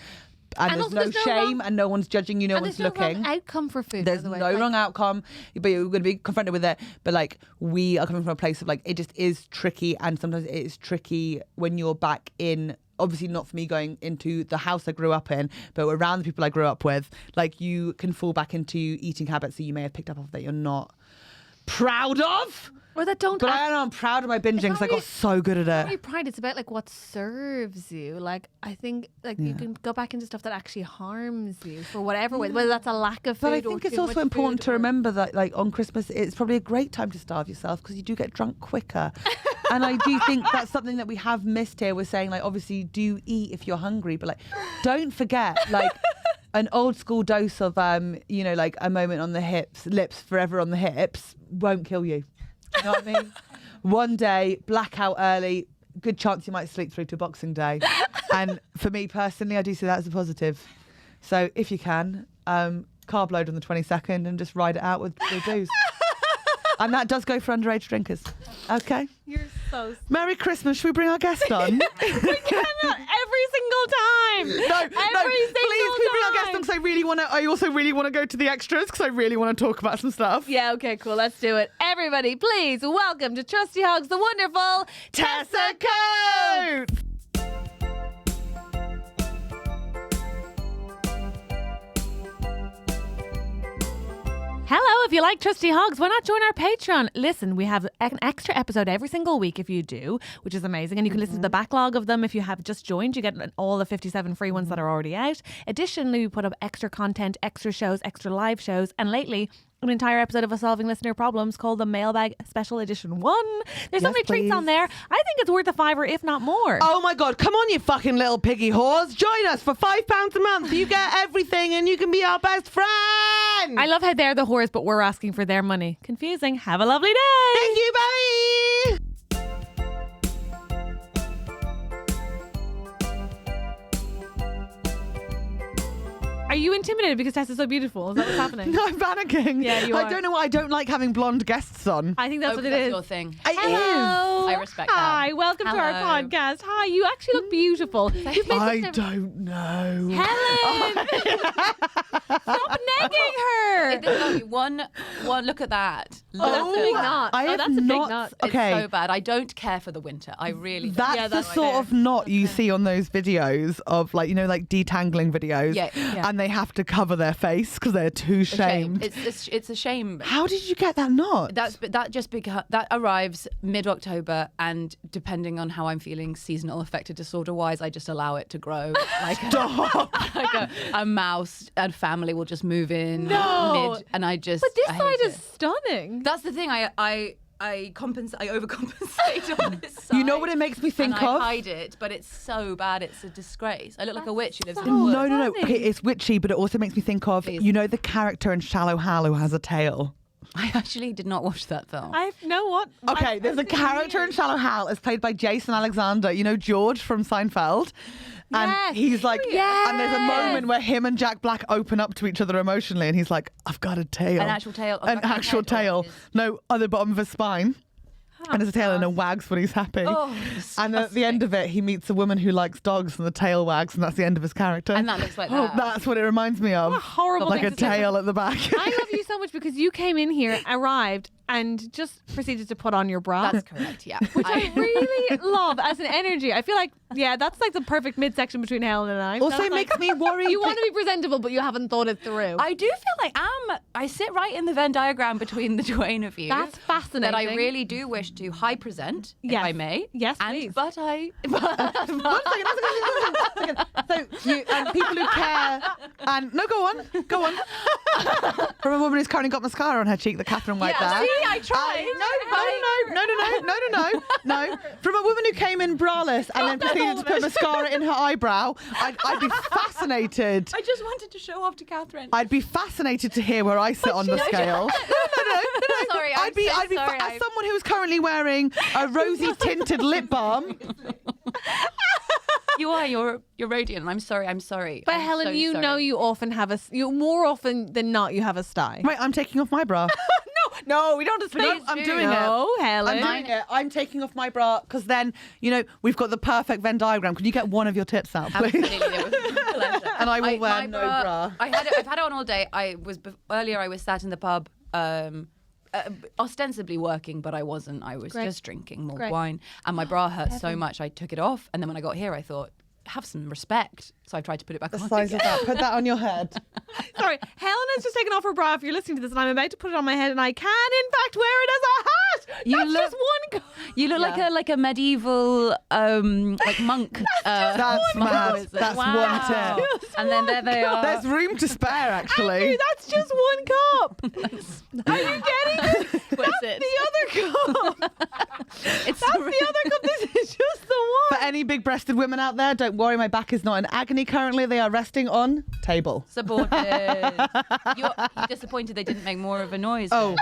B: And there's no shame, and no one's judging you. No one's looking.
A: There's no wrong outcome for food.
B: There's no wrong outcome, but you're going to be confronted with it. But like, we are coming from a place of like, it just is tricky, and sometimes it is tricky when you're back in. Obviously not for me going into the house I grew up in, but around the people I grew up with, like you can fall back into eating habits that you may have picked up off that you're not proud of.
A: Or that don't.
B: But I don't know, I'm proud of my binging because I got so good at it.
A: It's not pride, it's about like what serves you. Like I think like you can go back into stuff that actually harms you for whatever way, whether that's a lack of food.
B: But I think it's also important to remember that like on Christmas it's probably a great time to starve yourself because you do get drunk quicker. And I do think that's something that we have missed here. We're saying like obviously do eat if you're hungry, but like don't forget like an old school dose of like a moment on the lips forever on the hips won't kill you. You know what I mean? One day, blackout early, good chance you might sleep through to Boxing Day. And for me personally, I do see that as a positive. So if you can, carb load on the 22nd and just ride it out with booze. And that does go for underage drinkers. Okay.
A: You're so sweet.
B: Merry Christmas. Should we bring our guest on?
A: We cannot every single time.
B: No, please can we bring our guest on because I also really want to go to the extras because I really want to talk about some stuff.
A: Yeah, okay, cool. Let's do it. Everybody, please welcome to TrustyHogs, the wonderful
B: Tessa Coates.
A: Hello, if you like TrustyHogs, why not join our Patreon? Listen, we have an extra episode every single week if you do, which is amazing. And you can listen to the backlog of them if you have just joined. You get all the 57 free ones that are already out. Additionally, we put up extra content, extra shows, extra live shows. And lately, an entire episode of us solving listener problems called the Mailbag Special Edition 1. There's so many treats on there. I think it's worth a $5 if not more.
B: Oh my God, come on you fucking little piggy whores. Join us for £5 a month. You get everything and you can be our best friend.
A: I love how they're the whores but we're asking for their money. Confusing. Have a lovely day.
B: Thank you, bye.
A: Are you intimidated because Tessa's so beautiful? Is that what's happening?
B: No, I'm panicking.
A: Yeah, you are.
B: I don't know why I don't like having blonde guests on.
A: I think that's what it
E: That's
A: is.
E: your thing.
A: Hello.
E: I respect that.
A: Hi, welcome to our
E: Hello.
A: podcast. Hi, you actually look beautiful. You've been
B: I
A: such a-
B: don't know.
A: Helen! Stop negging her!
E: There's only one. Look at that. Look
A: that's a
E: at
A: big
E: that.
A: knot.
B: I have
A: That's a big
B: not.
A: knot.
B: Okay,
E: It's so bad. I don't care for the winter. I really don't.
B: that's
A: Yeah,
B: the
A: that's
B: sort
A: fair.
B: of knot you see on those videos of like like detangling videos.
E: Yeah.
B: And they have to cover their face because they're too
E: It's a shame.
B: shamed.
E: It's a shame.
B: How did you get that knot?
E: That arrives mid-October, and depending on how I'm feeling seasonal affected disorder wise, I just allow it to grow like a mouse, and family will just move in and I just
A: But this
E: I hate
A: side
E: it.
A: is stunning.
E: That's the thing. I overcompensate on this side.
B: You know what it makes me think
E: and
B: of?
E: I hide it, but it's so bad. It's a disgrace. I look like a witch who lives in
A: so
E: the woods.
B: No.
A: funny.
B: Okay, it's witchy, but it also makes me think of
E: Please.
B: the character in Shallow Hal who has a tail.
E: I actually did not watch that film.
A: I know what.
B: Okay, there's a character in Shallow Hal. It's played by Jason Alexander. You know George from Seinfeld. And
A: Yes.
B: he's like,
A: Yes.
B: and there's a moment where him and Jack Black open up to each other emotionally, and he's like, "I've got a tail,
E: An actual tail?
B: an
E: Like a
B: actual
E: head or
B: tail,
E: his-
B: no, on the bottom of his spine." And there's a tail and it wags when he's happy.
E: Oh,
B: and at the end of it, he meets a woman who likes dogs and the tail wags, and that's the end of his character.
E: And that looks like
B: Oh,
E: that.
B: that's what it reminds me of.
A: What a horrible
B: Like
A: thing
B: a
A: to say.
B: tail at the back.
A: I love you so much because you came in here, arrived, and just proceeded to put on your bra.
E: That's correct, yeah.
A: which I really love as an energy. I feel like, that's like the perfect midsection between Helen and I.
B: Also,
A: That's
B: it
A: like-
B: makes me worry.
A: You want to be presentable, but you haven't thought it through.
E: I do feel like I sit right in the Venn diagram between the twain of you.
A: That's fascinating.
E: That I really do wish to high present,
A: Yes.
E: if I may.
A: Yes,
E: and,
A: please.
E: But I.
B: One second. So you and people who care and no, go on. From a woman who's currently got mascara on her cheek that Catherine wiped
E: Yeah,
B: out.
E: see, I tried.
B: No. From a woman who came in braless and then proceeded to put mascara in her eyebrow, I'd be fascinated.
E: I just wanted to show off to Catherine.
B: I'd be fascinated to hear where I sit on the scale. No.
E: Sorry,
B: I'd be
E: sorry.
B: as someone who's currently wearing a rosy tinted lip balm.
E: You are. You're radiant. I'm sorry.
A: but
E: I'm
A: Helen,
E: so
A: you
E: sorry.
A: know you often have you more often than not you have a sty.
B: Wait, I'm taking off my bra.
A: No, we don't have to
B: No, I'm doing it.
A: No, Helen.
B: I'm doing it. I'm taking off my bra because then, we've got the perfect Venn diagram. Can you get one of your tits out, please?
E: Absolutely, it was a pleasure.
B: And I will wear
E: my
B: no bra.
E: I've had it on all day. Earlier. I was sat in the pub, ostensibly working, but I wasn't. I was
A: Great.
E: just drinking more
A: Great.
E: wine, and my bra hurt so much I took it off. And then when I got here, I thought, have some respect. So I tried to put it back
B: The
E: on.
B: size of that. Put that on your head.
A: Sorry, Helen has just taken off her bra if you're listening to this, and I'm about to put it on my head, and I can, in fact, wear it as a hat.
E: You
A: That's
E: look-
A: just one.
E: You look like a medieval monk.
B: That's mad. That's one tip.
E: And then there they are.
B: There's room to spare, actually.
A: Andrew, that's just one cup. Are you getting it?
E: Where's
A: That's
E: it?
A: the other cup.
E: It's
A: That's the other cup. This is just the one.
B: For any big-breasted women out there, don't worry, my back is not in agony currently. They are resting on table.
E: Supported. You're disappointed they didn't make more of a noise.
B: Oh,
E: then.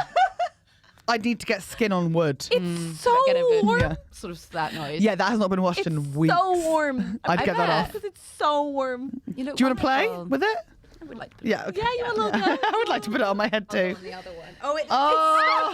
B: I need to get skin on wood.
A: It's so
E: Get a good
A: warm.
B: Yeah.
E: sort of that noise.
B: Yeah, that has not been washed
A: It's
B: in weeks.
A: so warm.
B: I'd
E: I
B: get that
E: bet.
B: off.
A: Because it's so warm.
E: You look
B: Do you want to play
E: wonderful.
B: with it?
E: I would like to put
B: Yeah, okay.
A: Yeah, you want a little bit.
B: I would like to put it on my head too.
E: it on the other one. Oh,
B: Oh,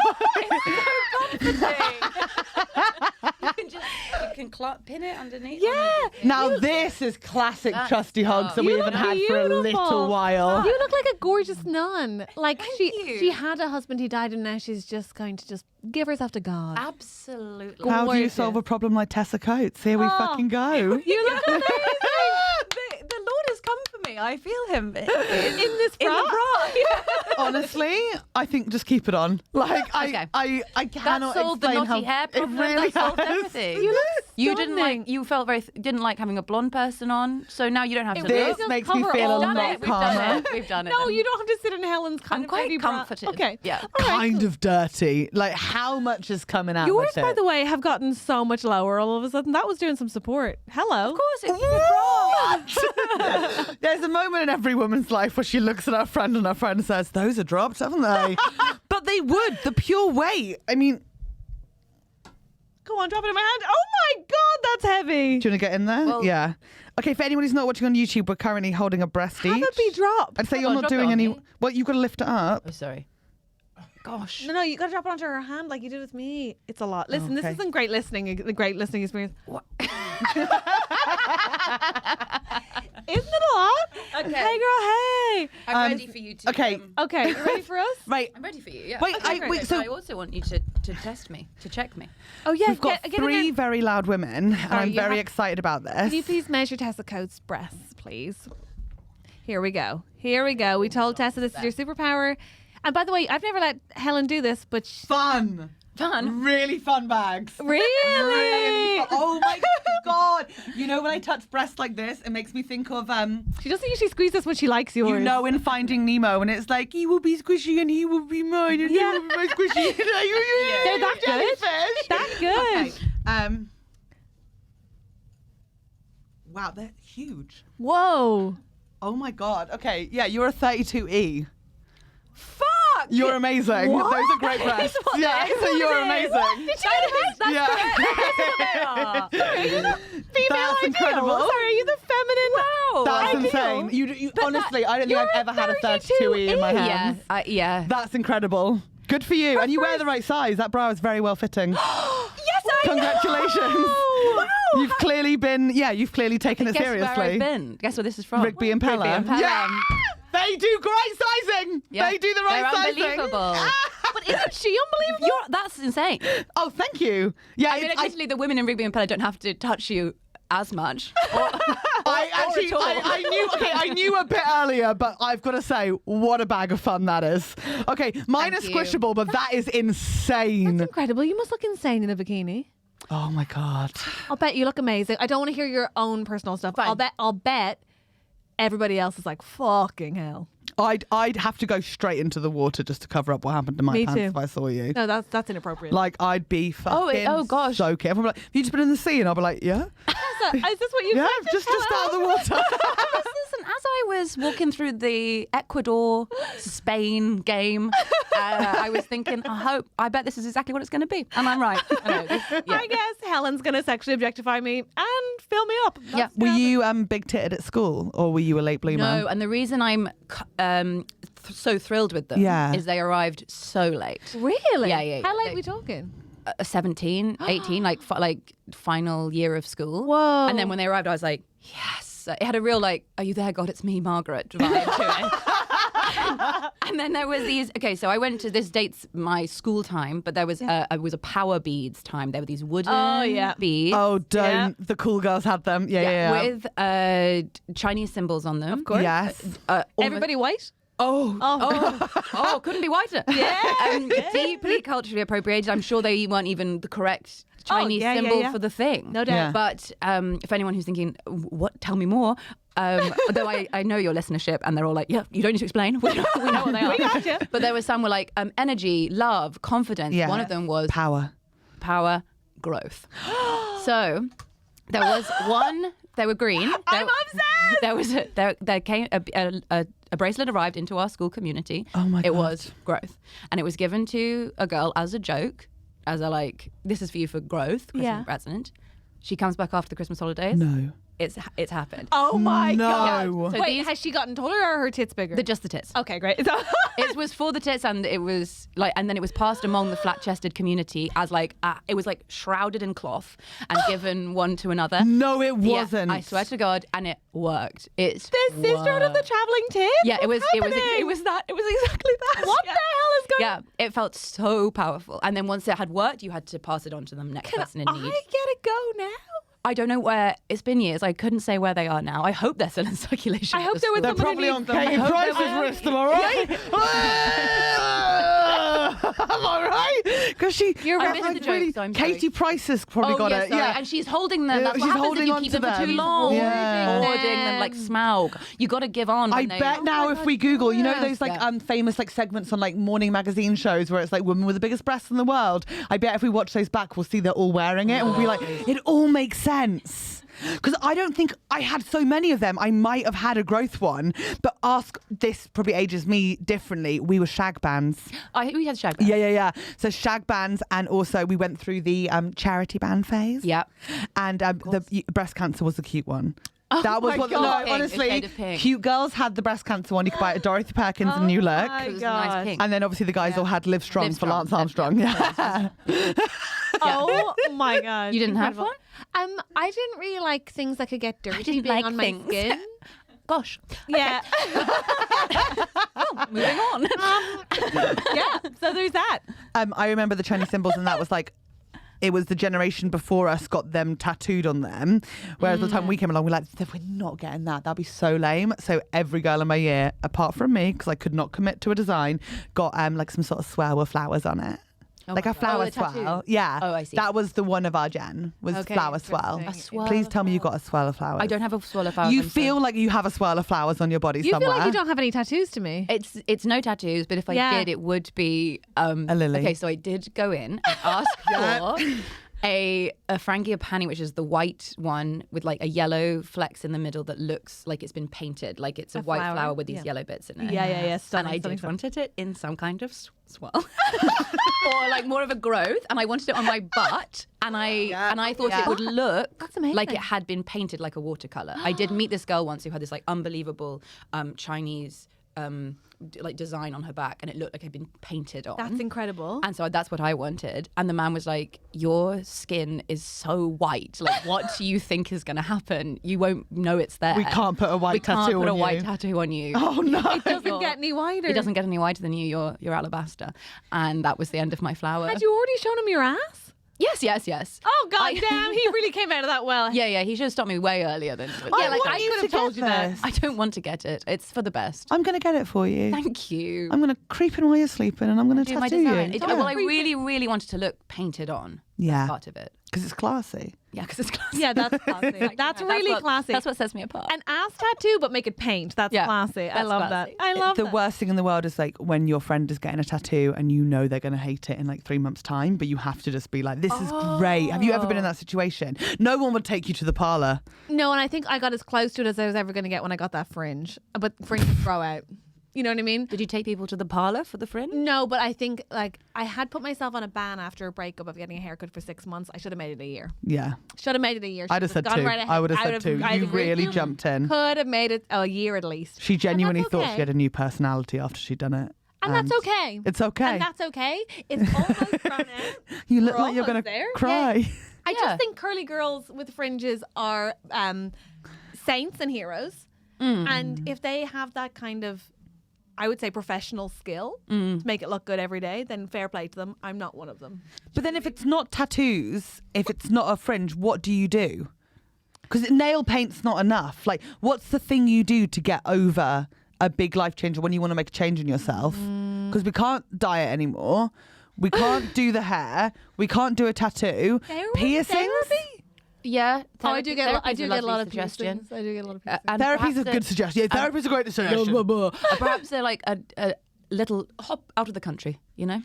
E: you can pin it underneath.
A: Yeah.
B: now this is classic
E: That's-
B: Trusty Hogs that
A: You
B: we
A: look
B: haven't had for a
A: beautiful.
B: little while.
A: You look like a gorgeous nun. Like
E: you.
A: she had a husband who died, and now she's just going to just give herself to God.
E: Absolutely.
B: How do you
A: Gorgeous.
B: solve a problem like Tessa Coates? Here we
A: Oh.
B: fucking go.
A: You look amazing.
E: the Lord has come for me. I feel him in
A: this
E: in
A: bra?
E: the bra.
B: Honestly, I think just keep it on. Like
E: Okay.
B: I
E: That
B: cannot
E: solved the
B: explain
E: knotty
B: how
E: hair
B: it
E: problem.
B: really
E: That solved
B: has.
E: everything.
A: You look
E: You didn't
A: stunning.
E: like. You felt didn't like having a blonde person on. So now you don't have to.
B: This
A: Just
B: makes me
A: cover
B: feel
A: all
B: a
A: of
B: lot
A: it.
E: We've done
B: calmer.
E: it. We've done it.
A: No,
E: then.
A: you don't have to sit in Helen's kind
E: I'm
A: of
E: quite
A: heavy bra.
E: comforted.
A: Okay.
E: Yeah.
A: All right,
B: Kind
A: cool.
B: of dirty. Like how much is coming out
A: Yours,
B: of it?
A: by the way, have gotten so much lower all of a sudden. That was doing some support. Hello.
E: Of course, it's a good bra.
B: What? There's a moment in every woman's life where she looks at her friend and her friend says, "Those are dropped, haven't they?" But they would. The pure weight. I mean,
A: Go on, drop it in my hand. Oh my God, that's heavy.
B: Do you want to get in there?
E: Well-
B: Yeah. Okay, for anyone who's not watching on YouTube, we're currently holding a breast
A: Have
B: each.
A: it be dropped.
B: I'd say
E: Come
B: you're
E: on,
B: not
E: drop it
B: doing
E: on
B: any.
E: me.
B: Well, you've got to lift it up.
E: Oh, sorry. Gosh.
A: No, you got to drop it onto her hand like you did with me. It's a lot. Listen,
B: Okay.
A: this isn't great listening. A great listening experience.
E: What?
A: Isn't it a lot?
E: Okay.
A: Hey, girl. Hey.
E: I'm ready for you to.
B: okay.
A: Okay, you ready for us?
B: Right.
E: I'm ready for you. Yeah.
B: Wait,
E: Okay, great.
B: wait, so-
E: I also want you to test me, to check me.
A: Oh yeah,
B: We've got
A: get in
B: three
A: there.
B: very loud women, and I'm
A: you
B: very
A: have-
B: excited about this.
A: Can you please measure Tessa Coates' breasts, please? Here we go. Here we go. We told Tessa this is your superpower. And by the way, I've never let Helen do this, but
B: Fun.
E: Fun.
B: Really fun bags.
A: really?
B: Oh my god! You know when I touch breasts like this, it makes me think of
A: She doesn't usually squeeze this when she likes yours.
B: you know in Finding Nemo, and it's like he will be squishy and he will be mine and
A: Yeah.
B: he will be my squishy.
A: They're that good?
B: Jellyfish.
A: That's good.
B: Okay. Wow, they're huge.
A: Whoa.
B: Oh my god. Okay, yeah, you're a 32E.
E: Fuck.
B: You're amazing.
A: What?
B: Those are great breasts.
A: what
B: Yeah,
A: they-
B: so
A: what
B: you're
A: it is.
B: amazing.
A: That's
B: Yeah.
A: female
B: That's
A: ideal.
B: incredible.
A: Sorry, are you the feminine?
E: Wow.
B: That's
A: ideal.
B: insane. You honestly, I don't think
A: you're
B: I've ever had a
A: 32E.
B: 32E in my
E: Yeah.
B: hands.
E: Yeah.
B: That's incredible. Good for you. And you wear the right size. That bra is very well fitting.
A: Yes, I
B: Congratulations.
A: know. Wow.
B: You've clearly taken it
E: Guess
B: seriously.
E: where I've been? Guess where this is from?
B: Rigby and Pelham.
E: Rigby and Pelham.
B: Yeah! They do great sizing.
E: Yeah.
B: They do the right
E: They're
B: sizing.
E: unbelievable.
A: But isn't she unbelievable?
E: That's insane.
B: Oh, thank you. Yeah,
E: I mean, admittedly, the women in Rigby and Pelham don't have to touch you as much.
B: I knew a bit earlier, but I've got to say, what a bag of fun that is. Okay, mine
E: Thank
B: is
E: you.
B: squishable, but that is insane.
A: Incredible. You must look insane in a bikini.
B: Oh my god.
A: I'll bet you look amazing. I don't want to hear your own personal stuff.
E: Fine.
A: I'll bet everybody else is like, fucking hell.
B: I'd have to go straight into the water just to cover up what happened to my
A: Me
B: pants
A: too.
B: if I saw you.
A: No, that's inappropriate.
B: Like I'd be fucking
E: gosh.
B: soaking. Everyone would be like, have you just been in the sea? And I'll be like, yeah.
A: Is this what you
B: Yeah,
A: said?
B: just out of the water.
E: Listen, as I was walking through the Ecuador Spain game, I was thinking, I bet this is exactly what it's going to be, and I'm right.
A: I guess Helen's going to sexually objectify me and fill me up.
E: Yeah.
B: Were you big titted at school, or were you a late bloomer?
E: No, and the reason I'm so thrilled with them
B: Yeah.
E: is they arrived so late.
A: Really?
E: Yeah.
A: How late are we talking?
E: 17, 18, like final year of school.
A: Whoa.
E: And then when they arrived, I was like, yes. It had a real are you there, God? It's me, Margaret, vibe to it. And then there was these. Okay, so I went to this date's my school time, but there was it was a power beads time. There were these wooden beads.
B: Oh, don't. The cool girls had them. Yeah.
E: With Chinese symbols on them.
A: Of course.
B: Yes.
A: Everybody white?
E: Oh, couldn't be whiter.
A: Yeah.
E: Deeply culturally appropriated. I'm sure they weren't even the correct Chinese symbol for the thing.
A: No doubt.
B: Yeah.
E: But if anyone who's thinking, what? Tell me more. Although I know your listenership, and they're all like, yeah, you don't need to explain. We know what they are.
A: We got you.
E: But there was some were like energy, love, confidence.
B: Yeah.
E: One of them was
B: Power.
E: growth. So there was one. They were green.
A: I'm obsessed.
E: There was there came a bracelet arrived into our school community.
B: Oh my
E: It
B: God.
E: was growth, and it was given to a girl as a joke, as a this is for you for growth. Christmas
A: Yeah.
E: present. She comes back after the Christmas holidays.
B: No.
E: It's happened.
A: Oh my
B: No.
A: God.
E: So
A: Wait,
E: these-
A: has she gotten taller or are her tits bigger?
E: Just the tits.
A: Okay, great.
E: It was for the tits, and it was and then it was passed among the flat-chested community as it was shrouded in cloth and given one to another.
B: No, it
E: Yeah,
B: wasn't.
E: I swear to God, and it worked. It's
A: the sisterhood of the traveling tits?
E: Yeah, it was
A: happening?
E: that. It was exactly that.
A: What
E: Yeah.
A: the hell is going on?
E: Yeah, it felt so powerful. And then once it had worked, you had to pass it on to the next person in
A: I
E: need.
A: get to go now?
E: I don't know where. It's been years. I couldn't say where they are now. I hope they're still in circulation.
A: I
E: at
A: hope
E: the
A: they're with
E: school.
B: They're
A: someone who
B: probably on
A: needs them.
B: Katie
A: I hope
B: Price's
A: they're-
B: wrist, am I right? Am I right? Because she,
E: I missed the joke, so I'm sorry.
B: Katie Price has probably
E: Oh,
B: got
E: yeah,
B: it.
E: sorry.
B: Yeah,
E: And she's holding them. That's
B: She's
E: what happens
B: holding
E: if you
B: on
E: keep
B: to
E: them for too
B: them.
E: long.
B: Yeah.
E: Hoarding them like Smaug. You got to give on.
B: I
E: when they-
B: bet now if we Google, you know those
E: Yeah.
B: famous segments on morning magazine shows where it's women with the biggest breasts in the world. I bet if we watch those back, we'll see they're all wearing it and we'll be like, it all makes sense. Because I don't think I had so many of them. I might have had a growth one, but this probably ages me differently. We were shag bands.
E: We had shag bands.
B: Yeah. So shag bands, and also we went through the charity band phase.
E: Yeah.
B: And the breast cancer was the cute one.
E: Oh
B: That was
E: my
B: what.
E: God.
B: No,
E: Pink,
B: honestly,
E: a shade of pink.
B: cute girls had the breast cancer one. You could buy it at Dorothy Perkins in New Look.
A: my
E: It was a nice
A: God.
E: pink.
B: And then obviously the guys all had Live Strong
E: Live
B: for
E: Strong.
B: Lance Armstrong. Yeah.
A: Oh my God.
E: You didn't have
A: Incredible. I didn't really like things that could get dirty
E: didn't
A: being
E: like
A: on my
E: things.
A: skin.
E: Gosh.
A: Yeah.
E: Moving on.
A: Yeah. So there's that.
B: I remember the trendy symbols, and that was like, it was the generation before us got them tattooed on them. Whereas by the time we came along, we're like, we're not getting that. That'd be so lame. So every girl in my year, apart from me, because I could not commit to a design, got like some sort of swirl with flowers on it. Like a flower
E: the tattoo.
B: swirl. Yeah.
E: Oh, I see.
B: That was the one of our gen, was
A: Okay,
B: flower swirl.
A: interesting.
E: A swirl
B: Please
E: of
B: tell me you
E: flowers.
B: got a swirl of flowers.
E: I don't have a swirl of flowers.
B: You
E: I'm
B: feel like you have a swirl of flowers on your body
A: You
B: somewhere.
A: feel like you don't have any tattoos to me.
E: It's no tattoos, but if I
A: Yeah.
E: did, it would be a
B: lily.
E: Okay, so I did go in and ask for a frangipani, which is the white one with like a yellow flex in the middle that looks like it's been painted, like it's a white
A: flower,
E: flower with these
A: yeah.
E: yellow bits in it.
A: Yeah.
E: And
A: Stunning,
E: I
A: stunning,
E: did
A: stunning.
E: wanted it in some kind of swell, or like more of a growth, and I wanted it on my butt, and I thought it would look
A: That's amazing.
E: like it had been painted like a watercolor. I did meet this girl once who had this like unbelievable Chinese like design on her back, and it looked like it had been painted on.
A: That's incredible.
E: And so that's what I wanted. And the man was like, your skin is so white. Like, what do you think is going to happen? You won't know it's there.
B: We can't put a white
E: We can't
B: tattoo
E: put
B: on
E: a white
B: you.
E: tattoo on you.
B: Oh no.
A: It doesn't get any wider.
E: It doesn't get any whiter than you. You're alabaster. And that was the end of my flower.
A: Had you already shown him your ass?
E: Yes.
A: Oh God damn! He really came out of that well.
E: Yeah. He should have stopped me way earlier than.
B: I
E: Yeah, like
B: want
E: I
B: you
E: could
B: to
E: have told
B: get
E: you that.
B: this.
E: I don't want to get it. It's for the best.
B: I'm going to get it for you.
E: Thank you.
B: I'm going to creep in while you're sleeping, and I'm going to
E: Do my
B: tattoo
E: design.
B: you.
E: Well, I really, really wanted to look painted on.
B: Yeah.
E: Part of it.
B: Because it's classy.
E: Yeah, because it's classy.
A: Yeah, that's classy. That's really classy.
E: That's what sets me apart.
A: An ass tattoo, but make it paint. That's
E: Yeah,
A: classy. I
E: that's
A: love
E: classy.
A: that. I love
B: The
A: that.
B: worst thing in the world is like when your friend is getting a tattoo and you know they're going to hate it in like 3 months' time, but you have to just be like, this is great. Have you ever been in that situation? No one would take you to the parlour.
A: No, and I think I got as close to it as I was ever going to get when I got that fringe. But fringes grow out. You know what I mean?
E: Did you take people to the parlour for the fringe?
A: No, but I think like I had put myself on a ban after a breakup of getting a haircut for 6 months. I should have made it a year.
B: Yeah.
A: Should have made it a year.
B: I'd have said 2. I would have said 2. You really jumped in.
A: Could have made it a year at least.
B: She genuinely
A: that's
B: thought
A: okay.
B: she had a new personality after she'd done it.
A: And that's okay.
B: It's okay.
A: And that's okay. It's almost grown out.
B: You look
A: We're
B: like you're going
A: almost
B: to
A: there.
B: cry.
A: Yeah. I
E: Yeah.
A: just think curly girls with fringes are saints and heroes. And if they have that kind of, I would say, professional skill to make it look good every day, then fair play to them. I'm not one of them.
B: But then if it's not tattoos, if it's not a fringe, what do you do? Because nail paint's not enough. Like, what's the thing you do to get over a big life change or when you want to make a change in yourself? Because we can't dye it anymore. We can't do the hair. We can't do a tattoo. Piercings?
A: Therapy?
E: Yeah.
A: Oh, I do get a lot of
E: suggestion.
A: piercings. I do get a lot of piercings.
E: And
B: Therapy's a
E: perhaps
B: good suggestion. Yeah, therapy's a great suggestion.
E: perhaps they're like a little hop out of the country, you know?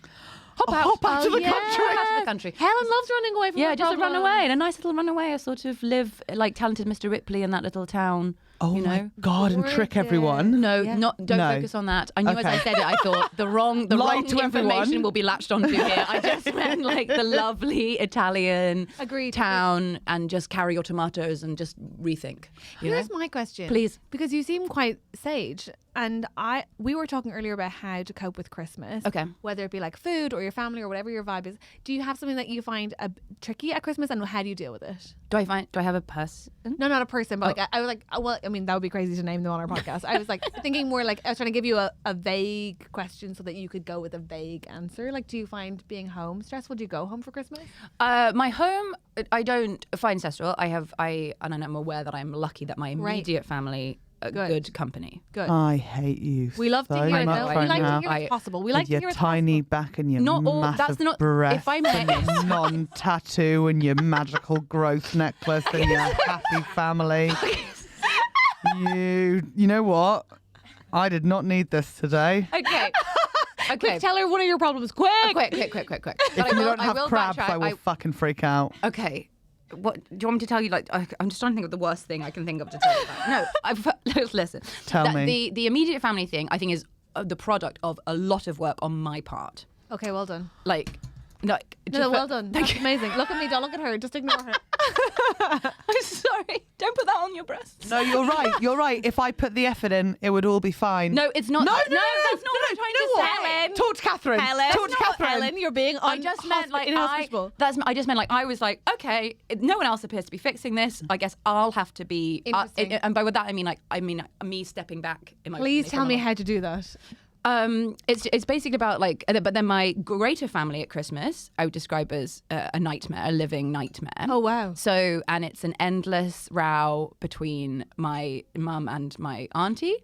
B: Hop out of the
A: yeah.
B: country.
E: Hop out of the country.
A: Helen loves running away from
E: Yeah,
A: her
E: just a run
A: problems.
E: away. And a nice little runaway. I sort of live like talented Mr. Ripley in that little town.
B: Oh
E: you
B: my
E: know?
B: God, and trick
A: Gorgeous.
B: everyone.
E: No,
A: Yeah.
E: don't
B: No.
E: focus on that. I knew as
B: Okay.
E: I said it, I thought the wrong
B: Lie to
E: information
B: everyone.
E: will be latched onto here. I just meant like the lovely Italian
A: Agreed.
E: town and just carry your tomatoes and just rethink. You
A: Here's
E: know?
A: my question.
E: Please.
A: Because you seem quite sage. And we were talking earlier about how to cope with Christmas.
E: Okay.
A: Whether it be like food or your family or whatever your vibe is. Do you have something that you find tricky at Christmas and how do you deal with it?
E: Do I have a person?
A: No, not a person, but
E: Oh.
A: like I was like, well, I mean, that would be crazy to name them on our podcast. I was like thinking more like I was trying to give you a vague question so that you could go with a vague answer. Like, do you find being home stressful? Do you go home for Christmas?
E: My home, I don't find stressful. And I'm aware that I'm lucky that my immediate family are good company.
A: Good.
B: I hate you.
A: We love to
B: so
A: hear it.
B: much
A: though.
B: right
A: We like
B: now.
A: to hear it's possible. We like
B: With
A: to
B: your
A: hear it's
B: tiny
A: possible.
B: back and your
E: Not all-
B: massive
E: that's not-
B: breasts
E: if I
B: and
E: may-
B: your non-tattoo and your magical growth necklace and your happy family. You know what? I did not need this today.
E: Okay. Okay.
A: Tell her one of your problems quick.
E: Quick.
B: If you don't have crabs, I will fucking freak out.
E: Okay. what do you want me to tell you? Like, I'm just trying to think of the worst thing I can think of to tell you about. No, listen.
B: Tell me.
E: The immediate family thing, I think, is the product of a lot of work on my part.
A: Okay, well done.
E: Like, no,
A: Well done. That's amazing. Look at me, don't look at her. Just ignore her.
E: I'm sorry. Don't put that on your breasts.
B: No, you're right. You're right. If I put the effort in, it would all be fine.
E: No, it's not.
B: No,
E: that's not what I'm trying to say.
A: Helen.
B: Talk to Catherine.
A: Helen.
B: Talk to Catherine.
A: Helen, you're being
E: I just meant like
A: inhospitable.
E: I just meant like I was like, okay, no one else appears to be fixing this. I guess I'll have to be.
A: Interesting.
E: And by that I mean me stepping back.
A: Please tell me how to do that.
E: It's basically about like, but then my greater family at Christmas, I would describe as a nightmare, a living nightmare.
A: Oh, wow.
E: So, and it's an endless row between my mum and my auntie.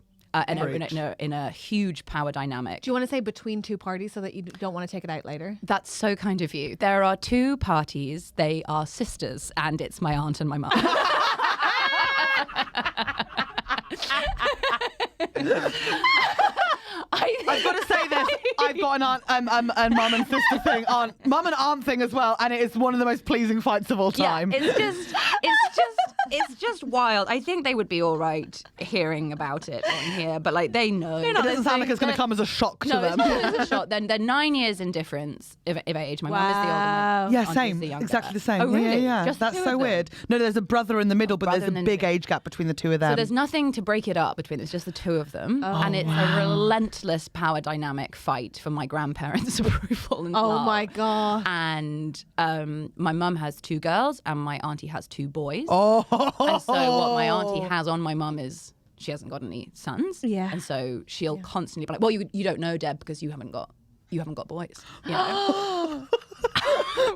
E: In a huge power dynamic.
A: Do you want to say between two parties so that you don't want to take it out later?
E: That's so kind of you. There are two parties. They are sisters, and it's my aunt and my mum.
B: I've got to say this. I've got an aunt and mum and sister thing, mum and aunt thing as well, and it is one of the most pleasing fights of all time.
E: Yeah, it's just wild. I think they would be all right hearing about it on here, but like they know.
B: It doesn't sound like it's going to come as a shock to them.
E: No, it's a shock. Then they're 9 years in difference if age. My mum is the older one.
B: Yeah,
E: Auntie's
B: same.
E: the younger.
B: Exactly the same.
E: Oh, really?
B: Yeah.
E: Just the
B: That's
E: two
B: so
E: of them?
B: weird. No, there's a brother in the middle, but
E: Brother
B: there's a
E: and then
B: big
E: two.
B: age gap between the two of them.
E: So there's nothing to break it up between them. It's just the two of them. And it's a relentless power dynamic fight for my grandparents' approval and
A: Oh
E: love.
A: my God.
E: And my mum has 2 girls and my auntie has 2 boys.
B: Oh.
E: And so what my auntie has on my mum is she hasn't got any sons.
A: Yeah.
E: And so she'll constantly be like, well, you don't know, Deb, because you haven't got boys. You know?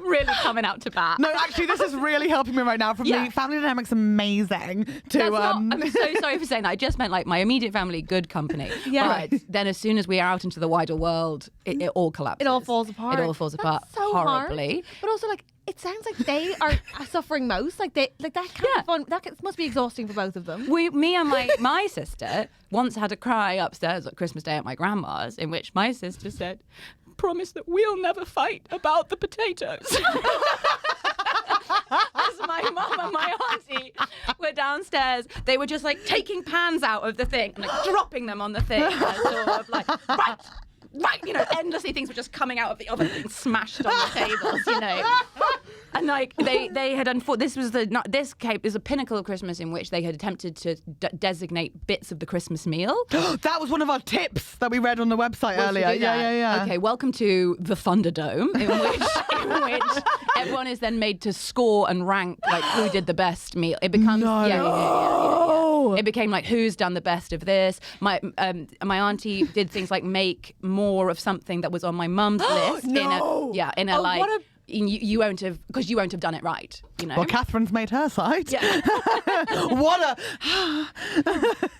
E: Really coming out to bat.
B: No, actually, this is really helping me right now. From me, family dynamics amazing.
E: I'm so sorry for saying that. I just meant like my immediate family, good company.
A: Yeah.
E: But then as soon as we are out into the wider world, it all collapses.
A: It all falls apart.
E: It all falls apart
A: That's so
E: horribly.
A: hard. But also, like, it sounds like they are suffering most. Like that kind of fun. Must be exhausting for both of them.
E: Me and my sister once had a cry upstairs at Christmas Day at my grandma's, in which my sister said, "Promise that we'll never fight about the potatoes." As my mum and my auntie were downstairs, they were just like taking pans out of the thing and like dropping them on the thing, and sort of like right, you know, endlessly things were just coming out of the oven and smashed on the tables, you know. And like they had this was is a pinnacle of Christmas in which they had attempted to designate bits of the Christmas meal.
B: That was one of our tips that we read on the website earlier. Yeah.
E: Okay, welcome to the Thunderdome, in which everyone is then made to score and rank like who did the best meal. It becomes yeah. It became like who's done the best of this. My auntie did things like make more of something that was on my mum's list. You won't have, because you won't have done it right, you know.
B: Well, Catherine's made her side.
E: Yeah.
B: What a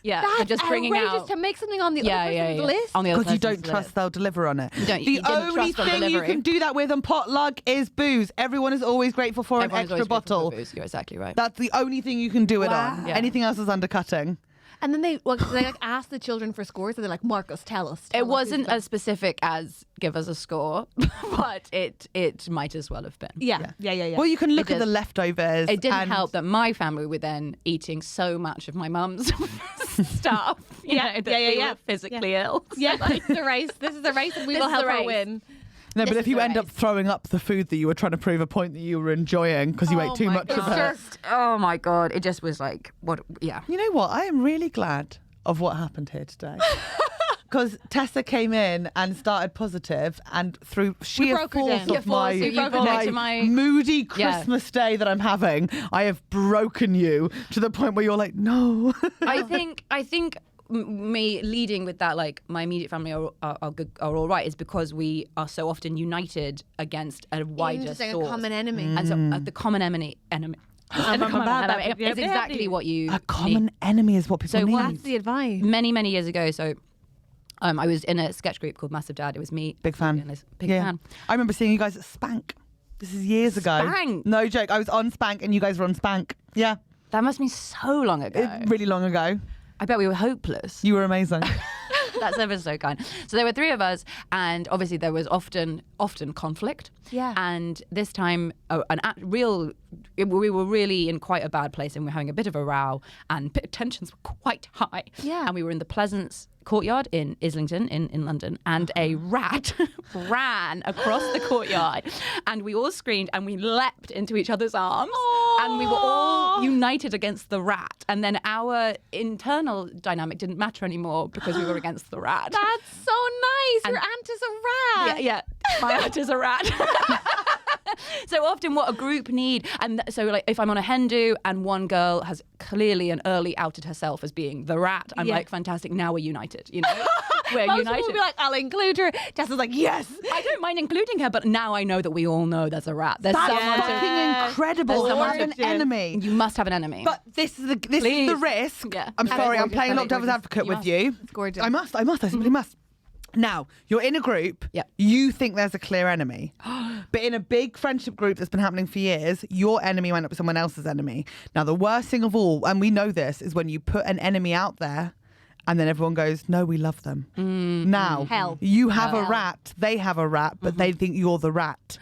E: That's just bringing
A: outrageous
E: out
A: to make something on the other person's list.
E: on the other
B: because you don't
E: person's
B: trust
E: list.
B: they'll deliver on it.
E: You
B: The
E: didn't
B: only
E: trust on
B: thing you
E: delivery.
B: can do that with on potluck is booze. Everyone is always grateful for
E: Everyone's
B: an extra
E: always grateful
B: bottle.
E: for booze. You're exactly right.
B: That's the only thing you can do it
A: Wow.
B: on.
E: Yeah.
B: Anything else is undercutting.
A: And then they like ask the children for scores. So they're like, Marcus, tell us.
E: It wasn't as specific as give us a score, but it might as well have been.
A: Yeah.
B: Well, you can look at
E: did.
B: the leftovers.
E: It didn't
B: and
E: help that my family were then eating so much of my mum's stuff. You know, that they were physically ill.
A: Yeah, it's the race. This is the race, and we
E: This
A: will
E: is
A: help
E: the
A: her
E: race.
A: win.
B: No, but
E: This
B: if
E: is
B: you
E: the
B: end up
E: race.
B: throwing up the food that you were trying to prove a point that you were enjoying because you ate too much of it.
E: Oh my God. It just was like, what? Yeah.
B: You know what? I am really glad of what happened here today. Because Tessa came in and started positive, and through sheer
A: broke her
B: force
A: down.
B: of my,
E: You brought her to my-
B: moody Christmas day that I'm having, I have broken you to the point where you're like, no.
E: I think me leading with that, like my immediate family are all right, is because we are so often united against a wider
A: Interesting,
E: source.
A: a common enemy.
E: And so the common enemy is exactly what you
B: A common enemy is what people
E: So
B: need.
A: That's the advice.
E: many years ago. So I was in a sketch group called Massive Dad. It was me,
B: Big fan.
E: and this big fan.
B: I remember seeing you guys at Spank. This is years ago.
E: Spank?
B: No joke. I was on Spank and you guys were on Spank. Yeah.
E: That must be so long ago.
B: Really long ago.
E: I bet we were hopeless.
B: You were amazing.
E: That's ever so kind. So there were 3 of us, and obviously there was often conflict.
A: Yeah.
E: And this time, we were really in quite a bad place, and we were having a bit of a row, and tensions were quite high.
A: Yeah.
E: And we were in the Pleasance courtyard in Islington in London, and a rat ran across the courtyard, and we all screamed and we leapt into each other's arms. And we were all united against the rat, and then our internal dynamic didn't matter anymore because we were against the rat.
A: That's so nice. Your aunt is a rat.
E: Yeah, my aunt is a rat. So often what a group need, and so like if I'm on a hen do and one girl has clearly and early outed herself as being the rat, I'm like, fantastic, now we're united, you know. We're
A: Most
E: united.
A: people will be like, I'll include her. Jess is like, yes.
E: I don't mind including her, but now I know that we all know there's a rat. There's
B: That's
E: someone
B: fucking incredible.
E: There's
B: Someone
E: someone
B: have an enemy.
E: You must have an enemy.
B: But this is the risk.
E: Yeah.
B: I'm sorry, I'm playing a lot of devil's
E: Gorgeous.
B: advocate
E: You
B: with
E: must.
B: you.
A: It's gorgeous.
B: I simply must. Now, you're in a group,
E: Yep.
B: you think there's a clear enemy. But in a big friendship group that's been happening for years, your enemy went up with someone else's enemy. Now, the worst thing of all, and we know this, is when you put an enemy out there and then everyone goes, no, we love them. Now,
A: Hell.
B: you have a rat, they have a rat, but they think you're the rat.